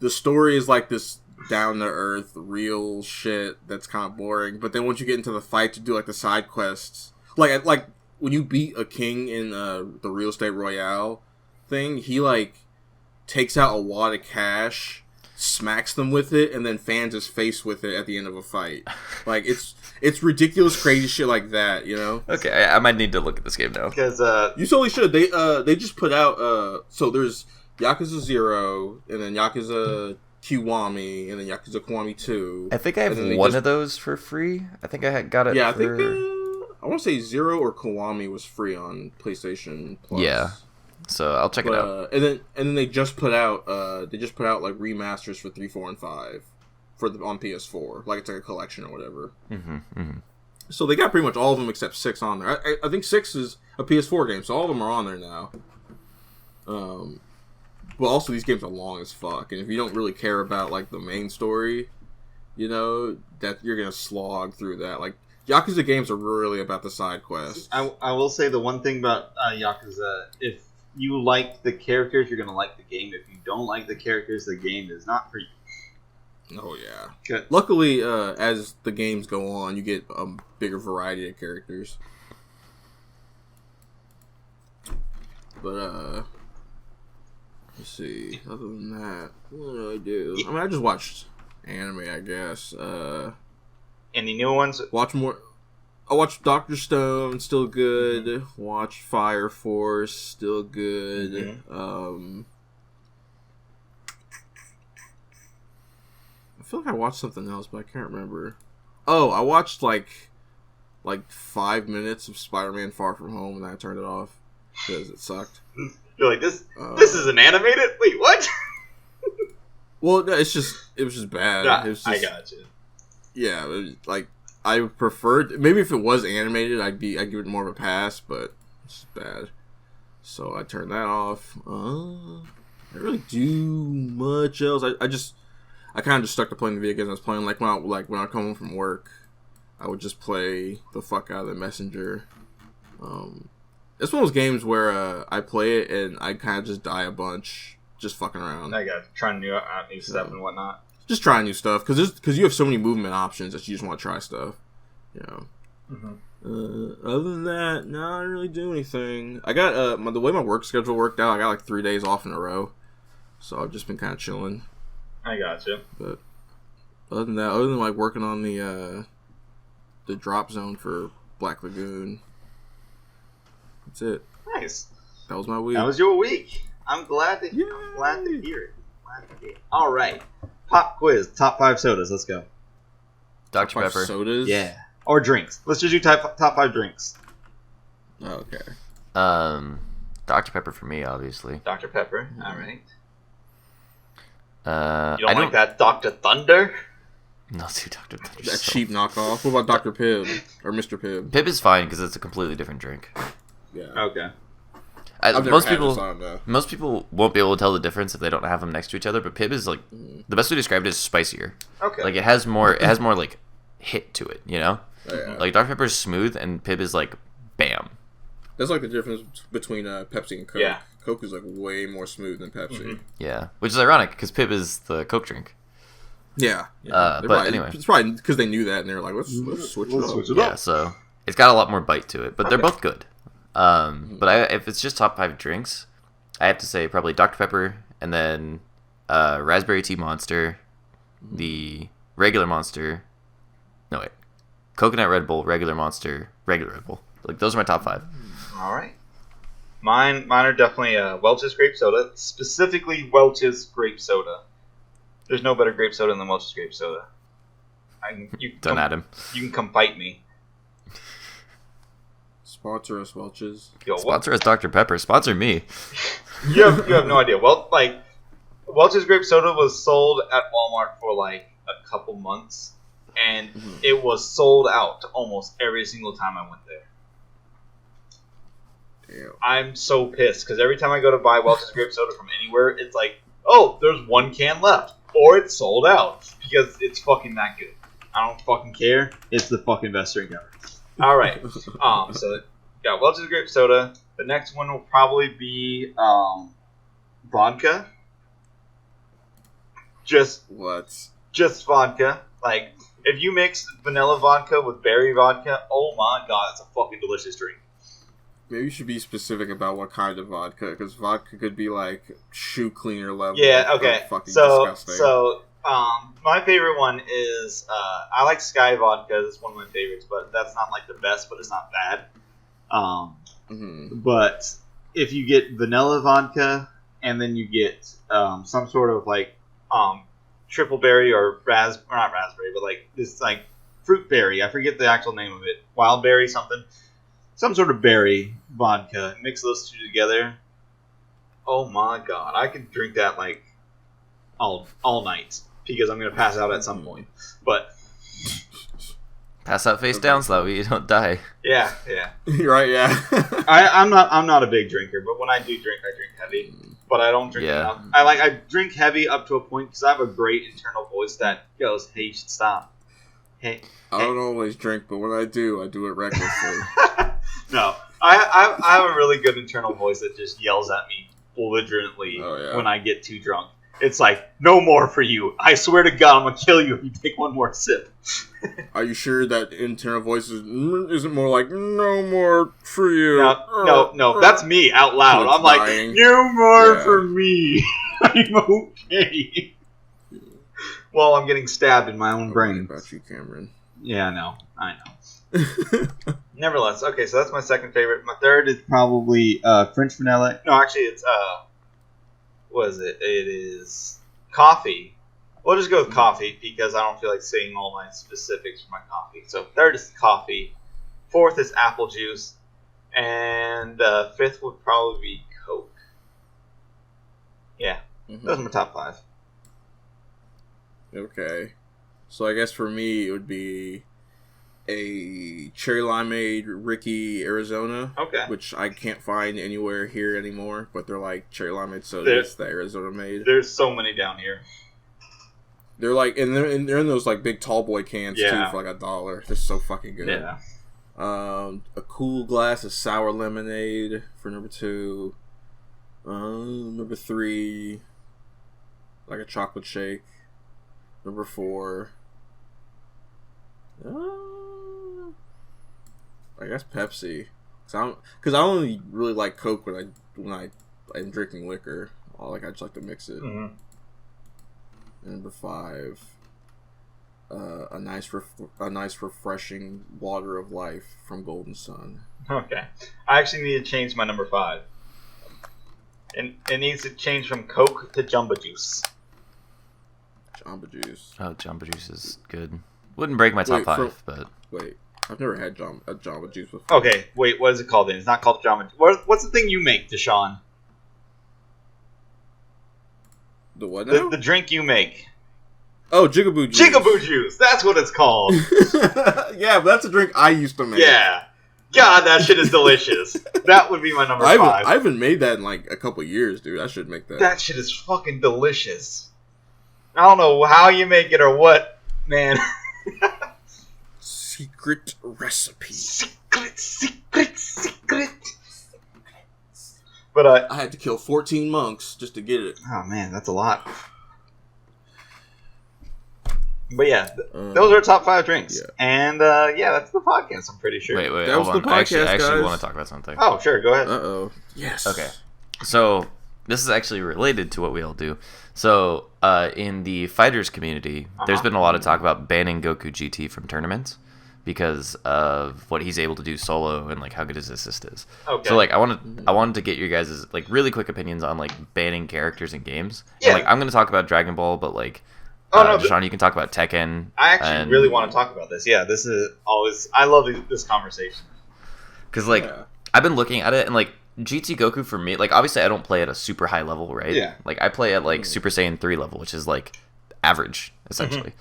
the story is like this down to earth real shit that's kind of boring. But then once you get into the fight, you do like the side quests. Like when you beat a king in the Real Estate Royale thing, he like takes out a wad of cash, smacks them with it, and then fans his face with it at the end of a fight. Like, it's ridiculous, crazy shit like that, you know? Okay, I might need to look at this game now. Because, you totally should. They just put out, so there's Yakuza 0, and then Yakuza Kiwami, and then Yakuza Kiwami 2. I think I have one of those for free. I think I got it I think, I want to say 0 or Kiwami was free on PlayStation Plus. Yeah. So I'll check it out. And then they just put out like remasters for 3, 4, and 5 on PS4. Like, it's like a collection or whatever. Mm-hmm. So they got pretty much all of them except 6 on there. I think 6 is a PS4 game, so all of them are on there now. But also these games are long as fuck, and if you don't really care about like the main story, you know, that you're gonna slog through that. Like, Yakuza games are really about the side quests. I will say the one thing about Yakuza, if you like the characters, you're gonna like the game. If you don't like the characters, the game is not for you. Oh yeah. Good. Luckily, as the games go on, you get a bigger variety of characters. But let's see. Other than that, what do I do? I mean, I just watched anime, I guess. Any new ones? Watch more. I watched Dr. Stone, still good. Mm-hmm. Watch Fire Force, still good. Mm-hmm. I feel like I watched something else, but I can't remember. Oh, I watched like 5 minutes of Spider-Man Far From Home, and then I turned it off because it sucked. You're like, this isn't animated? Wait, what? Well, no, it was just bad. Nah, it was just, I got you. Yeah, it was, like, I preferred, maybe if it was animated, I'd give it more of a pass, but it's just bad. So I turned that off. I didn't really do much else. I kind of just stuck to playing the video games I was playing. Like when I come home from work, I would just play the fuck out of the Messenger. It's one of those games where I play it and I kind of just die a bunch, just fucking around. I got trying new stuff and whatnot. Just trying new stuff because you have so many movement options that you just want to try stuff. You know. Mm-hmm. Other than that, no, I didn't really do anything. I got the way my work schedule worked out. I got like 3 days off in a row, so I've just been kind of chilling. I got you. But other than like working on the drop zone for Black Lagoon, that's it. Nice. That was my week. That was your week. I'm glad to hear it. All right. Pop quiz. Top 5 sodas. Let's go. Dr. Pepper. Sodas? Yeah. Or drinks. Let's just do top 5 drinks. Oh, okay. Dr. Pepper for me, obviously. Dr. Pepper. All right. You don't like that Dr. Thunder? No, dude, Dr. Thunder. That cheap knockoff. What about Dr. Pibb? Or Mr. Pibb? Pibb is fine because it's a completely different drink. Yeah. Okay. Most people won't be able to tell the difference if they don't have them next to each other, but Pibb is like the best way to describe it is spicier. Okay. Like it has more like hit to it, you know? Yeah. Like Dr. Pepper is smooth and Pibb is like bam. That's like the difference between Pepsi and Coke. Yeah. Coke is like way more smooth than Pepsi. Mm-hmm. Yeah, which is ironic because Pibb is the Coke drink. Yeah. But anyway, it's probably because they knew that and they were like, let's switch it up. Yeah, so it's got a lot more bite to it, but they're both good. But if it's just top 5 drinks, I have to say probably Dr. Pepper and then Raspberry Tea Monster, the regular Monster. No wait, Coconut Red Bull, regular Monster, regular Red Bull. Like those are my top 5. All right. Mine are definitely Welch's grape soda, specifically Welch's grape soda. There's no better grape soda than Welch's grape soda. Don't add him. You can come fight me. Sponsor us, Welch's. Sponsor us, Dr. Pepper. Sponsor me. You have no idea. Well, like Welch's grape soda was sold at Walmart for like a couple months, and it was sold out almost every single time I went there. Damn. I'm so pissed because every time I go to buy Welch's grape soda from anywhere, it's like, oh, there's 1 can left, or it's sold out because it's fucking that good. I don't fucking care. It's the fucking best drink ever. All right. So got Welch's grape soda. The next one will probably be vodka. Just vodka. Like if you mix vanilla vodka with berry vodka, oh my god, it's a fucking delicious drink. Maybe you should be specific about what kind of vodka, because vodka could be like shoe cleaner level. Yeah, okay. Fucking disgusting. So, my favorite one is I like Sky vodka. It's one of my favorites, but that's not like the best, but it's not bad. But if you get vanilla vodka and then you get some sort of like triple berry or not raspberry, but like this like fruit berry. I forget the actual name of it. Wild berry something. Some sort of berry vodka. Mix those two together. Oh my god. I could drink that like all night because I'm going to pass out at some point. But pass out face down so that way you don't die. Yeah. You're right, yeah. I'm not a big drinker, but when I do drink, I drink heavy. but I don't drink enough. I drink heavy up to a point because I have a great internal voice that goes, "Hey, you should stop." Hey, I don't always drink, but when I do it recklessly. No, I have a really good internal voice that just yells at me belligerently when I get too drunk. It's like, no more for you. I swear to God, I'm going to kill you if you take one more sip. Are you sure that internal voice isn't more like, no more for you? No, that's me out loud. I'm dying. Like, no more for me. I'm okay. Well, I'm getting stabbed in my own brain. About you, Cameron. Yeah, I know. Nevertheless, okay, so that's my second favorite. My third is probably French vanilla. No, actually, it's what is it? It is coffee. We'll just go with coffee because I don't feel like saying all my specifics for my coffee. So third is coffee. Fourth is apple juice, and fifth would probably be Coke. Yeah, those are my top 5. Okay, so I guess for me it would be a cherry limeade Ricky Arizona. Okay. Which I can't find anywhere here anymore, but they're like cherry limeade sodas that Arizona made. There's so many down here. They're like, and they're in those like big tall boy cans too for like $1. They're so fucking good. Yeah. A cool glass of sour lemonade for number 2. Number 3, like a chocolate shake. Number 4. I guess Pepsi, because I only really like Coke when I'm drinking liquor. I just like to mix it. Mm-hmm. Number 5, a nice refreshing water of life from Golden Sun. Okay, I actually need to change my number 5, and it needs to change from Coke to Jamba Juice. Jamba Juice. Oh, Jamba Juice is good. Wouldn't break my top 5, but wait. I've never had Jamba Juice before. Okay, wait, what is it called then? It's not called Jamba Juice. What's the thing you make, Deshaun? The what now? The drink you make. Oh, Jigaboo Juice. Jigaboo Juice, that's what it's called. Yeah, but that's a drink I used to make. Yeah. God, that shit is delicious. That would be my number 5. I haven't made that in like a couple years, dude. I should make that. That shit is fucking delicious. I don't know how you make it or what, man. Secret recipe. Secret. But I had to kill 14 monks just to get it. Oh man, that's a lot. But yeah, those are top 5 drinks. Yeah. And that's the podcast, I'm pretty sure. Wait, that was the podcast, I actually guys. want to talk about something. Oh, sure, go ahead. Uh-oh. Yes. Okay. So, this is actually related to what we all do. So, in the fighters community, there's been a lot of talk about banning Goku GT from tournaments because of what he's able to do solo and like how good his assist is. Okay. So like I wanted to get your guys' like really quick opinions on like banning characters in games. Yeah. And, like I'm going to talk about Dragon Ball, but like Deshaun, you can talk about Tekken. I actually really want to talk about this. Yeah, this is always I love this conversation. Cuz like I've been looking at it and like GT Goku for me, like obviously I don't play at a super high level, right? Yeah. Like I play at like Super Saiyan 3 level, which is like average essentially.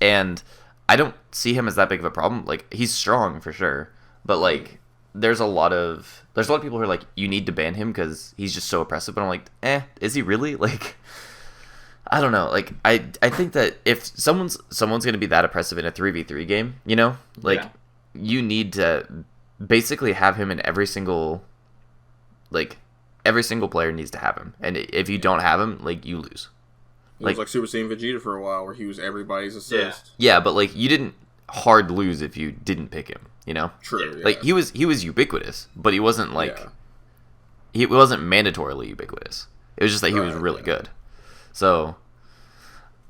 And I don't see him as that big of a problem. Like he's strong for sure, but like there's a lot of people who are like you need to ban him because he's just so oppressive. But I'm like, is he really? Like I don't know. Like I think that if someone's gonna be that oppressive in a 3v3 game, you know, like you need to basically have him in every single player needs to have him, and if you don't have him, like you lose. It was like Super Saiyan Vegeta for a while, where he was everybody's assist. Yeah, but like you didn't hard lose if you didn't pick him. You know, true. Yeah. Like he was ubiquitous, but he wasn't like he wasn't mandatorily ubiquitous. It was just that he was really good. So,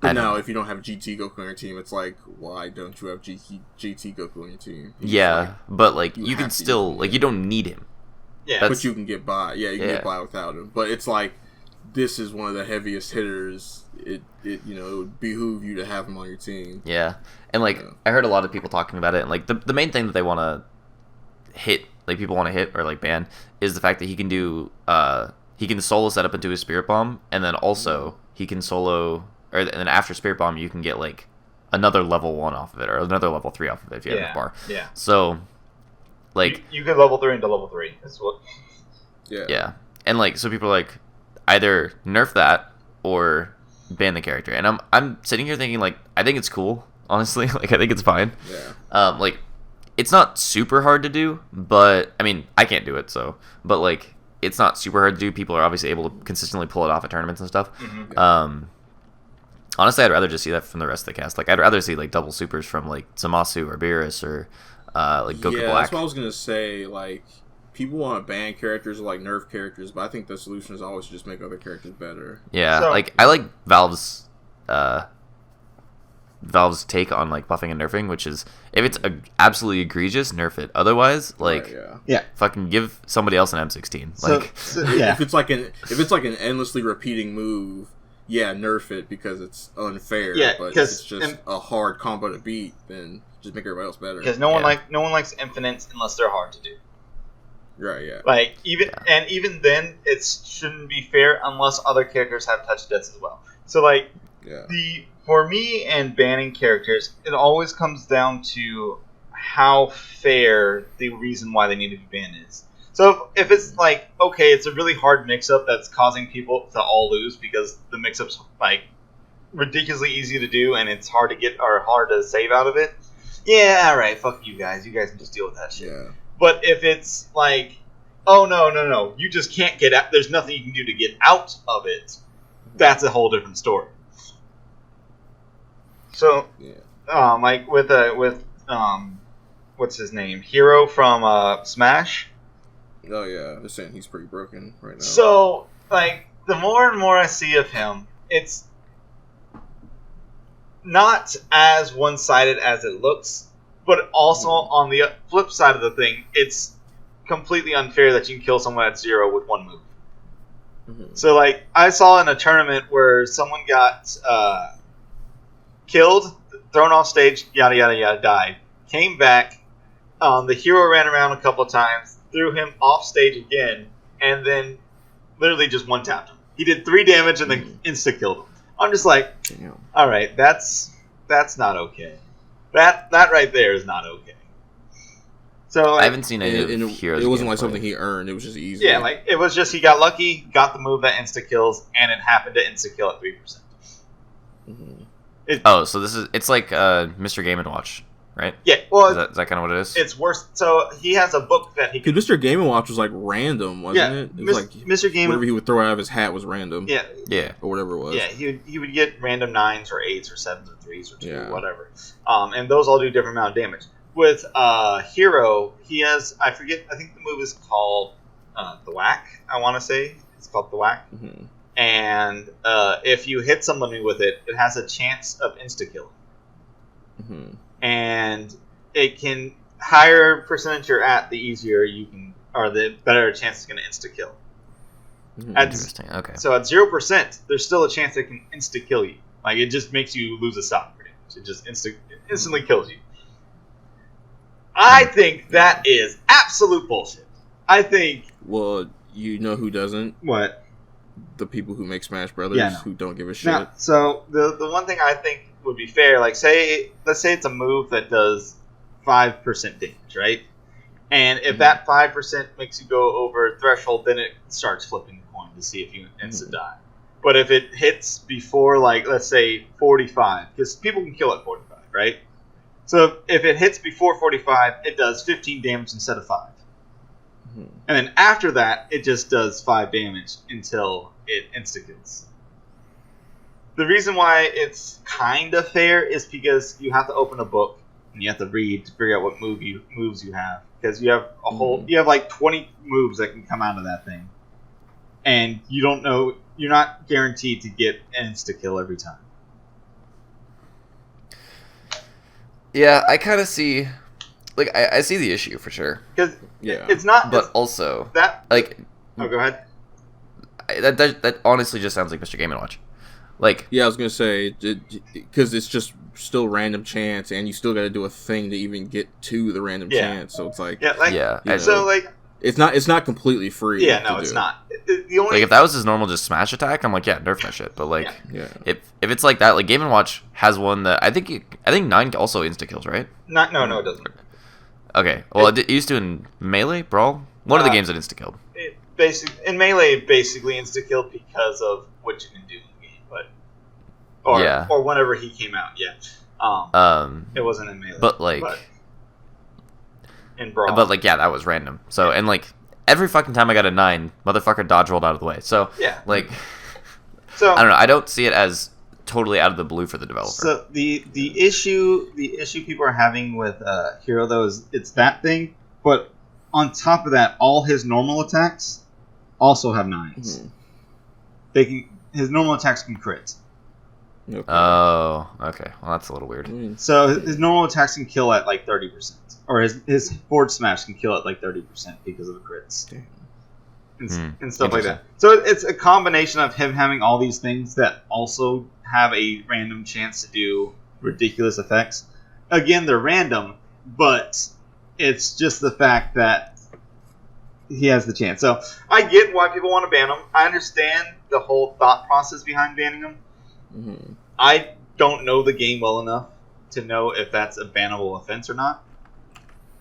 but now if you don't have GT Goku on your team, it's like, why don't you have GT Goku on your team? But like you can still like you don't need him. Yeah, but you can get by. Yeah, you can get by without him. But it's like this is one of the heaviest hitters. It would behoove you to have him on your team. Yeah, and like I heard a lot of people talking about it, and like the main thing that they want to hit, like people want to hit or like ban, is the fact that he can do he can solo set up into his Spirit Bomb, and then also he can solo, and then after Spirit Bomb you can get like another level 1 off of it or another level 3 off of it if you have enough bar. Yeah. So, like you could level 3 into level 3. That's what. Yeah. And like, so people are like, either nerf that or ban the character. And I'm sitting here thinking like, I think it's cool, honestly. Like, I think it's fine. Yeah. Like, it's not super hard to do, but I mean, I can't do it, so. But like, it's not super hard to do. People are obviously able to consistently pull it off at tournaments and stuff. Mm-hmm. Honestly, I'd rather just see that from the rest of the cast. Like, I'd rather see like double supers from like Zamasu or Beerus or like Goku Black. Yeah, that's what I was gonna say. Like, people want to ban characters or like nerf characters, but I think the solution is always just make other characters better. Yeah, so, like I like Valve's take on like buffing and nerfing, which is if it's absolutely egregious, nerf it. Otherwise, like fucking give somebody else an M16. If it's like an endlessly repeating move, nerf it because it's unfair. Yeah, but if it's just a hard combo to beat, then just make everybody else better. Because no one likes infinites unless they're hard to do. Right. Yeah. Like even then, it shouldn't be fair unless other characters have touch deaths as well. So like for me and banning characters, it always comes down to how fair the reason why they need to be banned is. So if it's like, okay, it's a really hard mix-up that's causing people to all lose because the mix-up's like ridiculously easy to do and it's hard to get or hard to save out of it. Yeah, alright, fuck you guys. You guys can just deal with that shit. Yeah. But if it's like, oh no, you just can't get out, there's nothing you can do to get out of it, that's a whole different story. So, like with what's his name, Hero from Smash. Oh yeah, they're saying he's pretty broken right now. So, like, the more and more I see of him, it's not as one-sided as it looks, but also on the flip side of the thing, it's completely unfair that you can kill someone at 0 with one move. Mm-hmm. So, like, I saw in a tournament where someone got killed, thrown off stage, yada yada yada, died. Came back, the hero ran around a couple of times, threw him off stage again, and then literally just one-tapped him. He did 3 damage and then insta-killed him. I'm just like, alright, that's not okay. That right there is not okay. So like, I haven't seen any of Heroes. It wasn't like something he earned. It was just easy. Yeah, like it was just he got lucky, got the move that insta kills, and it happened to insta kill at 3%. Mm-hmm. So it's like Mr. Game & Watch, right? Yeah. Well, is that kind of what it is? It's worse. So he has a book that he could. Mr. Game & Watch was like random, wasn't it? It was like Mr. Game. Whatever he would throw out of his hat was random. Yeah. Or whatever it was. Yeah, he would get random 9s or 8s or 7s or 3s or 2 whatever. And those all do different amount of damage. With Hero, he has I think the move is called the Whack. I want to say it's called the Whack. Mm-hmm. And if you hit somebody with it, it has a chance of insta kill. Mm-hmm. And it can higher percentage you're at, the easier you can, or the better chance it's going to insta kill. Mm-hmm. Interesting. Okay. So at 0%, there's still a chance it can insta kill you. Like it just makes you lose a stock pretty much. It just instantly kills you. I think that is absolute bullshit. I think. Well, you know who doesn't? What? The people who make Smash Brothers who don't give a shit. Now, so the one thing I think would be fair, like let's say it's a move that does 5% damage, right? And if that 5% makes you go over a threshold, then it starts flipping the coin to see if you insta die. But if it hits before, like, let's say 45, because people can kill at 45, right? So if it hits before 45, it does 15 damage instead of 5. Mm-hmm. And then after that, it just does 5 damage until it insta-kills. The reason why it's kind of fair is because you have to open a book and you have to read to figure out what moves you have. Because you have a whole, you have like 20 moves that can come out of that thing. And you don't know, you're not guaranteed to get an insta-kill every time. Yeah, I kind of see, like, I see the issue for sure. Because it's not, but it's, also that like. Oh, go ahead. That honestly just sounds like Mr. Game & Watch. Like, yeah, I was gonna say because it's just still random chance, and you still got to do a thing to even get to the random chance. So it's like, so like. It's not completely free. Yeah, no, it's not. The only like if that was his normal just smash attack, I'm like, yeah, nerf that shit. But like, if it's like that, like Game & Watch has one that I think 9 also insta kills, right? No, it doesn't. Okay, well, it used to in Melee Brawl, one of the games that insta killed. in Melee, basically insta-killed because of what you can do in the game, or whenever he came out, it wasn't in Melee, but in Brawl, but like that was random. So and like every fucking time I got a 9, motherfucker dodge rolled out of the way. So so I don't know. I don't see it as totally out of the blue for the developer. So the issue people are having with Hero though is it's that thing, but on top of that, all his normal attacks also have 9s. His normal attacks can crit. Okay. Oh, okay. Well, that's a little weird. So his normal attacks can kill at like 30%, or his forward smash can kill at like 30% because of the crits. And stuff like that. So it's a combination of him having all these things that also have a random chance to do ridiculous effects. Again, they're random, but it's just the fact that he has the chance. So I get why people want to ban him. I understand the whole thought process behind banning him. Mm-hmm. I don't know the game well enough to know if that's a bannable offense or not.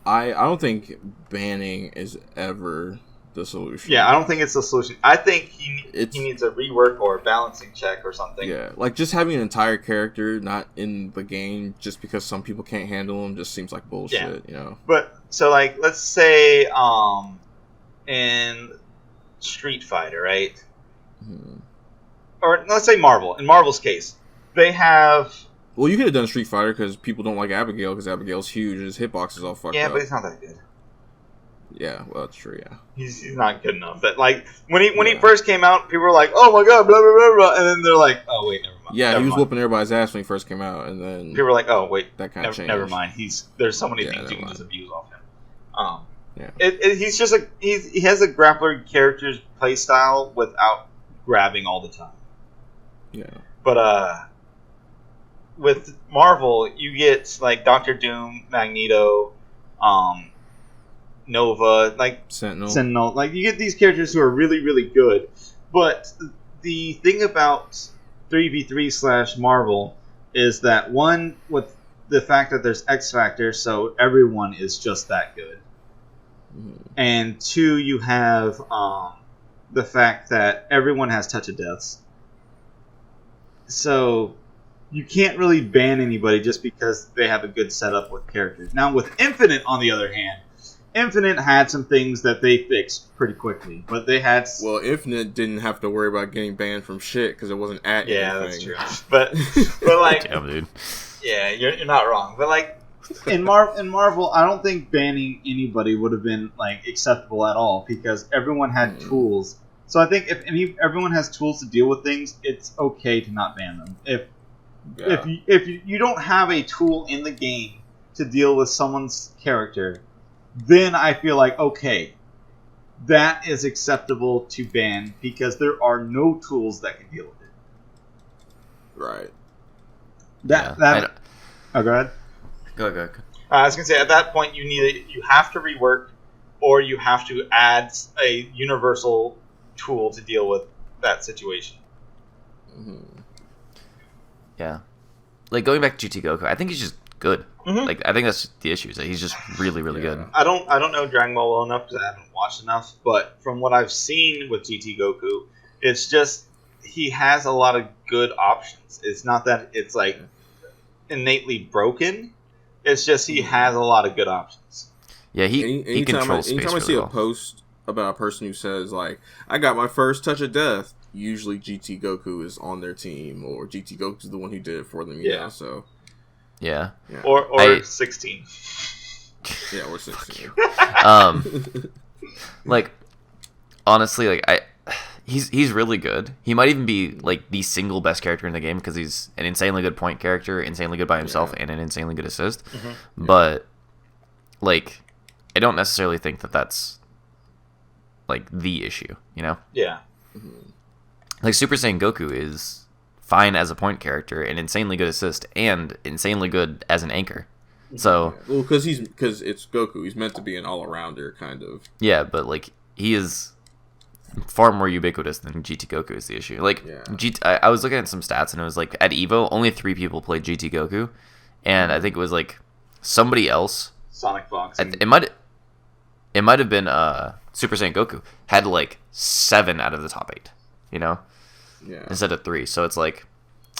I don't think banning is ever the solution. Yeah, I don't think it's the solution. I think he needs a rework or a balancing check or something. Yeah, like just having an entire character not in the game just because some people can't handle him just seems like bullshit, you know. But so like let's say in Street Fighter, right? Mm-hmm. Or let's say Marvel. In Marvel's case, they have. Well, you could have done Street Fighter because people don't like Abigail because Abigail's huge and his hitbox is all fucked up. Yeah, but he's not that good. Yeah, well, that's true. Yeah, he's not good enough. But like when he first came out, people were like, "Oh my god, blah blah blah blah," and then they're like, "Oh wait, never mind." Yeah, he was whooping everybody's ass when he first came out, and then people were like, "Oh wait, that kind of changed." Never mind. There's so many things you can just abuse off him. He's just he has a grappler character's play style without grabbing all the time. Yeah, but with Marvel, you get like Doctor Doom, Magneto, Nova, like Sentinel. Like you get these characters who are really, really good. But the thing about 3v3 / Marvel is that one, with the fact that there's X Factor, so everyone is just that good. And two, you have the fact that everyone has touch of deaths. So you can't really ban anybody just because they have a good setup with characters. Now with Infinite, on the other hand, Infinite had some things that they fixed pretty quickly, but they had. Well, Infinite didn't have to worry about getting banned from shit because it wasn't at anything. That's true. But like, damn, dude. Yeah, you're not wrong. But like in Marvel, I don't think banning anybody would have been like acceptable at all because everyone had tools. So I think if everyone has tools to deal with things, it's okay to not ban them. If you don't have a tool in the game to deal with someone's character, then I feel like, okay, that is acceptable to ban because there are no tools that can deal with it. Right. Oh, go ahead. Go. I was going to say, at that point, you have to rework or you have to add a universal tool to deal with that situation. Mm-hmm. Yeah. Like, going back to GT Goku, I think he's just good. Mm-hmm. Like, I think that's the issue, is that he's just really, really good. I don't know Dragon Ball well enough because I haven't watched enough, but from what I've seen with GT Goku, it's just he has a lot of good options. It's not that it's like innately broken. It's just he has a lot of good options. Yeah, he controls space. Anytime I see a post about a person who says like, "I got my first touch of death," usually GT Goku is on their team, or GT Goku is the one who did it for them. You know, so. Yeah. Or 16. Yeah, or 16. Like, honestly, like he's really good. He might even be like the single best character in the game because he's an insanely good point character, insanely good by himself, and an insanely good assist. Mm-hmm. But like, I don't necessarily think that that's like the issue. You know? Yeah. Mm-hmm. Like Super Saiyan Goku is fine as a point character, an insanely good assist, and insanely good as an anchor. So, well, because it's Goku, he's meant to be an all-arounder kind of. Yeah, but like he is far more ubiquitous than GT Goku is the issue. Like I was looking at some stats and it was like at Evo only 3 people played GT Goku, and I think it was like somebody else. Sonic Fox. It might have been Super Saiyan Goku had like 7 out of the top 8, you know, instead of 3. So it's like,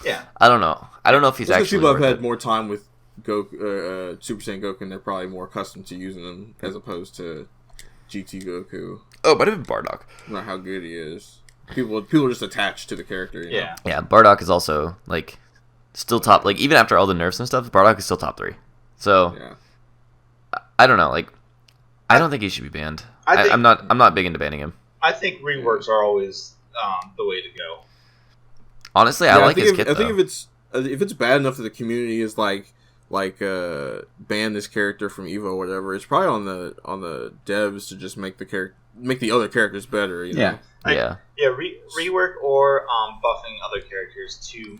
I don't know if he's actually. People have had more time with Goku, Super Saiyan Goku, and they're probably more accustomed to using them as opposed to GT Goku. Oh, might have been Bardock. Not how good he is. People are just attached to the character. You know? Yeah. Bardock is also like still top. Like even after all the nerfs and stuff, Bardock is still top 3. So I don't know. Like I don't think he should be banned. I'm not big into banning him. I think reworks are always the way to go. Honestly, I like his kit. I think if it's bad enough that the community is like ban this character from Evo or whatever, it's probably on the devs to just make the other characters better. You know? Rework or buffing other characters to,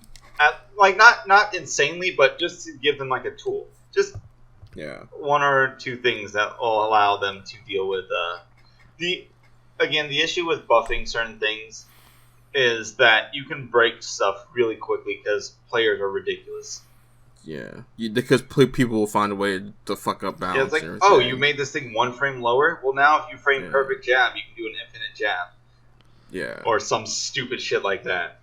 not insanely, but just to give them like a tool. Just one or two things that will allow them to deal with the issue with buffing certain things is that you can break stuff really quickly because players are ridiculous. Yeah, because people will find a way to fuck up balance. Yeah, it's like, you made this thing 1 frame lower? Well, now if you frame perfect jab, you can do an infinite jab. Yeah. Or some stupid shit like that.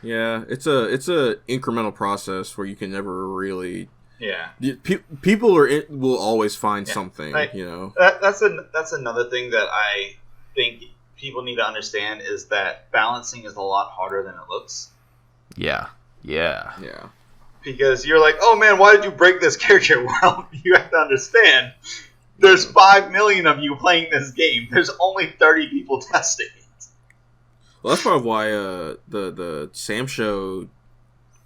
Yeah, it's a incremental process where you can never really... Yeah. People will always find something, you know? That's another thing that I think people need to understand is that balancing is a lot harder than it looks. Yeah. Because you're like, oh man, why did you break this character? Well, you have to understand, there's 5 million of you playing this game. There's only 30 people testing it. Well, that's probably why the Sam Show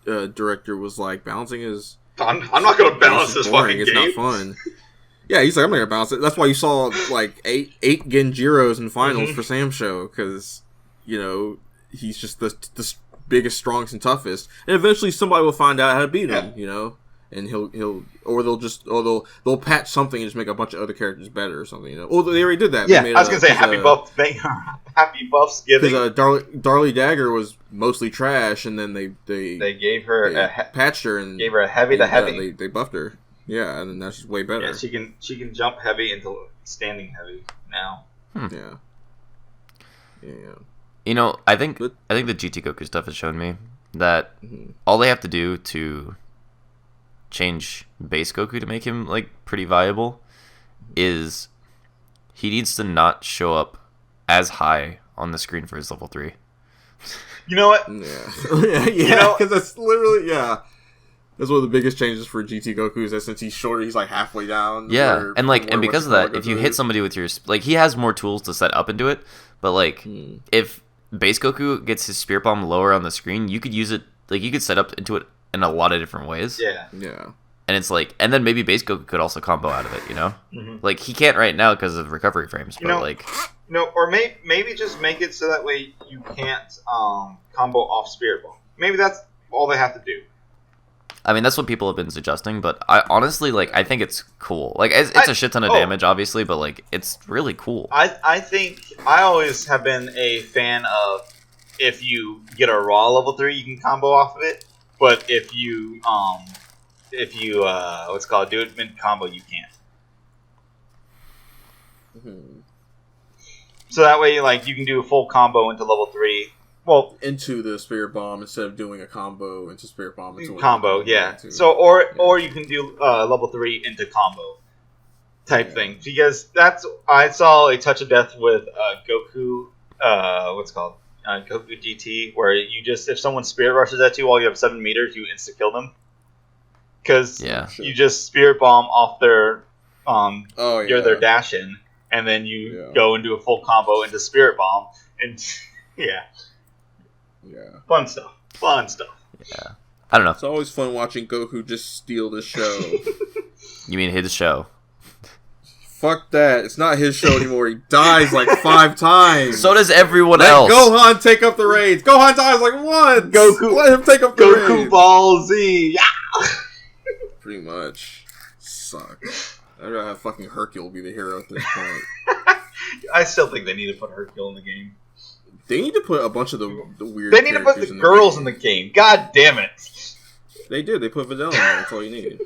director was like, balancing is... I'm not going to balance this fucking game. It's not fun. Yeah, he's like, I'm not going to balance it. That's why you saw like eight Genjiros in finals for Sam Show, because, you know, he's just the biggest, strongest, and toughest, and eventually somebody will find out how to beat him, you know, and they'll patch something and just make a bunch of other characters better or something, you know. Well, they already did that. Yeah, I was gonna say happy buffs giving, because Darlie Dagger was mostly trash, and then they gave her patched her and gave her a heavy to heavy. They buffed her, and then that's just way better. Yeah, she can jump heavy into standing heavy now. Yeah. You know, I think the GT Goku stuff has shown me that all they have to do to change base Goku to make him like pretty viable is he needs to not show up as high on the screen for his level 3. You know what? Yeah, because that's literally that's one of the biggest changes for GT Goku is that since he's shorter, he's like halfway down. Yeah, and because of that, if you hit somebody with your he has more tools to set up into it, but like if base Goku gets his Spirit Bomb lower on the screen, you could use it, like, you could set up into it in a lot of different ways. Yeah. And it's like, and then maybe base Goku could also combo out of it, you know? Like, he can't right now because of recovery frames, or maybe just make it so that way you can't combo off Spirit Bomb. Maybe that's all they have to do. I mean, that's what people have been suggesting, but I honestly, I think it's cool. Like, it's a shit ton of damage, obviously, but, like, it's really cool. I think I always have been a fan of if you get a raw level 3, you can combo off of it, but if you do it mid-combo, you can't. So that way, like, you can do a full combo into level 3. Well, into the Spirit Bomb instead of doing a combo into Spirit Bomb. Into combo, yeah. So, or you can do level 3 into combo type thing, because I saw a touch of death with Goku. Goku GT, where you just, if someone Spirit rushes at you while you have 7 meters, you insta kill them, because you just Spirit Bomb off their their dash in, and then you go and do a full combo into Spirit Bomb, and fun stuff. Yeah. I don't know. It's always fun watching Goku just steal the show. You mean his show? Fuck that. It's not his show anymore. He dies like 5 times. So does everyone else. Gohan take up the reins. Gohan dies like once. Goku, let him take up the reins. Goku Ball Z. Yeah. Pretty much. Sucks. I'd rather have fucking Hercule be the hero at this point. I still think they need to put Hercule in the game. They need to put a bunch of the weird. They need to put the girls in the game. God damn it! They did. They put Videl in there. That's all you need.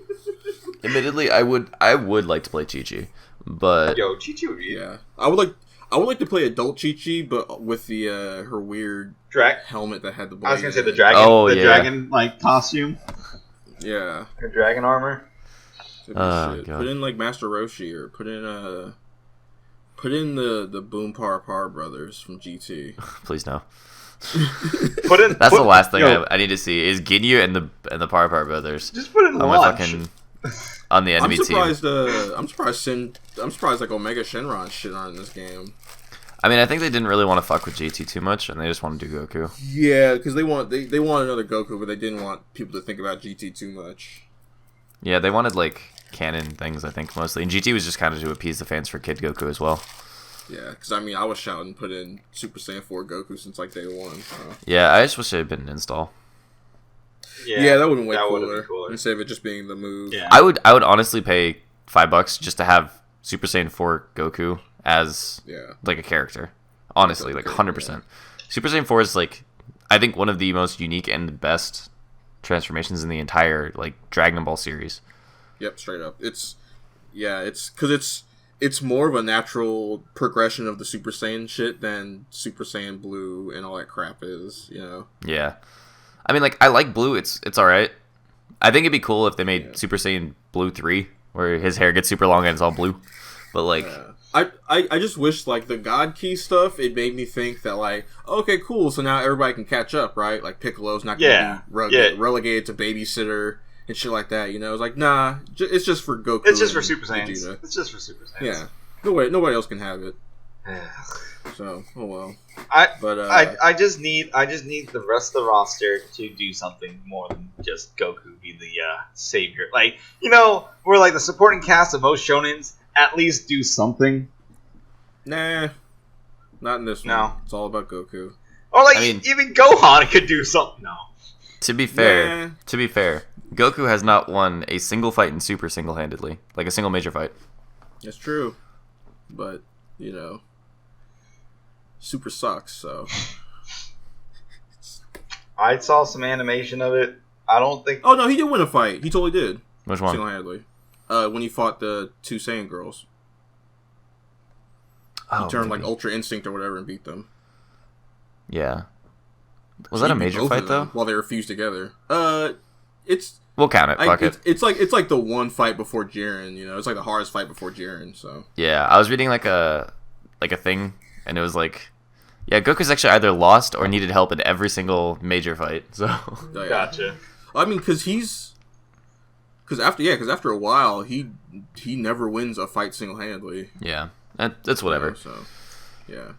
Admittedly, I would like to play Chi-Chi, but yeah, I would like to play adult Chi-Chi, but with the her weird helmet that had the blade. I was gonna say the dragon, dragon like costume. Yeah, her dragon armor. God. Put in like Master Roshi, or put in the Boom Par brothers from GT. Please no. That's the last thing I need to see is Ginyu and the Par brothers. Just put in launch. On the enemy team. I'm surprised like Omega Shenron shit on in this game. I mean, I think they didn't really want to fuck with GT too much, and they just want to do Goku. Yeah, because they want another Goku, but they didn't want people to think about GT too much. Yeah, they wanted like canon things, I think, mostly, and GT was just kind of to appease the fans for Kid Goku as well. Yeah, because I mean, I was shouting put in Super Saiyan 4 Goku since like day one. So. Yeah, I just wish it had been an install. Yeah, that would have been cooler instead of it just being the move. Yeah. I would honestly pay $5 just to have Super Saiyan 4 Goku as like a character. Honestly, like 100%. Yeah. Super Saiyan 4 is like, I think, one of the most unique and the best transformations in the entire like Dragon Ball series. Yep, straight up. It's because it's more of a natural progression of the Super Saiyan shit than Super Saiyan Blue and all that crap is, you know? Yeah. I mean, like, I like Blue. It's alright. I think it'd be cool if they made Super Saiyan Blue 3, where his hair gets super long and it's all blue. But, like... Yeah. I just wish, like, the God Key stuff, it made me think that, like, okay, cool, so now everybody can catch up, right? Like, Piccolo's not going to be relegated to babysitter and shit like that, you know? It's like, nah, it's just for Goku. It's just for Super Saiyans. It's just for Super Saiyans. Yeah. Nobody else can have it. So, oh well. I just need the rest of the roster to do something more than just Goku be the savior. Like, you know, we're like the supporting cast of most shonens. At least do something. Nah, not in this one. No, it's all about Goku. Or like, I mean, even Gohan could do something. No. To be fair, Goku has not won a single fight in Super single-handedly, like a single major fight. That's true, but you know, Super sucks. So I saw some animation of it. I don't think. Oh no, he did win a fight. He totally did. Which one? Single-handedly. When he fought the two Saiyan girls. He turned like Ultra Instinct or whatever and beat them. Yeah. Was that a major fight though? While they were fused together. It's we'll count it. Fuck it. It's like the one fight before Jiren. You know, it's like the hardest fight before Jiren. So yeah, I was reading like a thing, and it was like, yeah, Goku's actually either lost or needed help in every single major fight. So gotcha. I mean, because after a while he never wins a fight single handedly. Yeah, that's whatever. So yeah.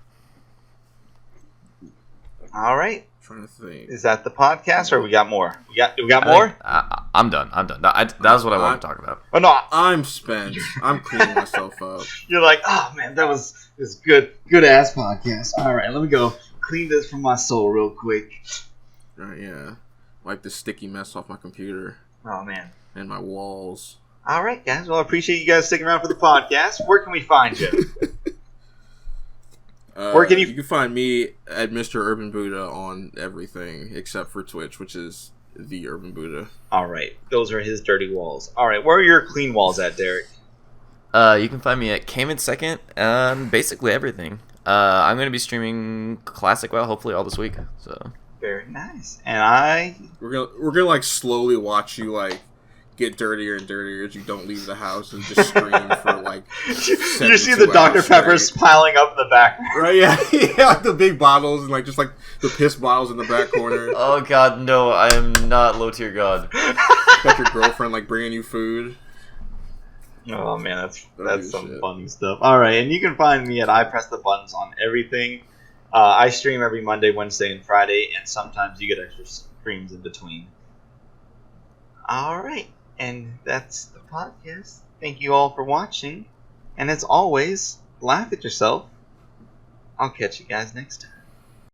All right. Trying to think. Is that the podcast, or we got more? We got more? I'm done. That was what I wanted to talk about. Oh no, I'm spent. I'm cleaning myself up. You're like, oh man, this good ass podcast. All right, let me go clean this from my soul real quick. Yeah, wipe the sticky mess off my computer. Oh man, and my walls. All right, guys. Well, I appreciate you guys sticking around for the podcast. Where can we find you? Where can you can find me at Mr. Urban Buddha on everything except for Twitch, which is the Urban Buddha. All right, those are his dirty walls. All right, where are your clean walls at, Derek? You can find me at Cayman Second on basically everything. I'm going to be streaming Classic WoW hopefully all this week. So very nice. And we're gonna like slowly watch you like get dirtier and dirtier as you don't leave the house and just scream for like you see the Dr. Peppers piling up in the back. Right, yeah. Like the big bottles and like just like the piss bottles in the back corner. Oh god, no, I am not low tier god. Got your girlfriend like bringing you food. Oh man, that's some funny stuff. Alright, and you can find me at I Press the Buttons on everything. I stream every Monday, Wednesday, and Friday, and sometimes you get extra streams in between. Alright. And that's the podcast. Thank you all for watching. And as always, laugh at yourself. I'll catch you guys next time.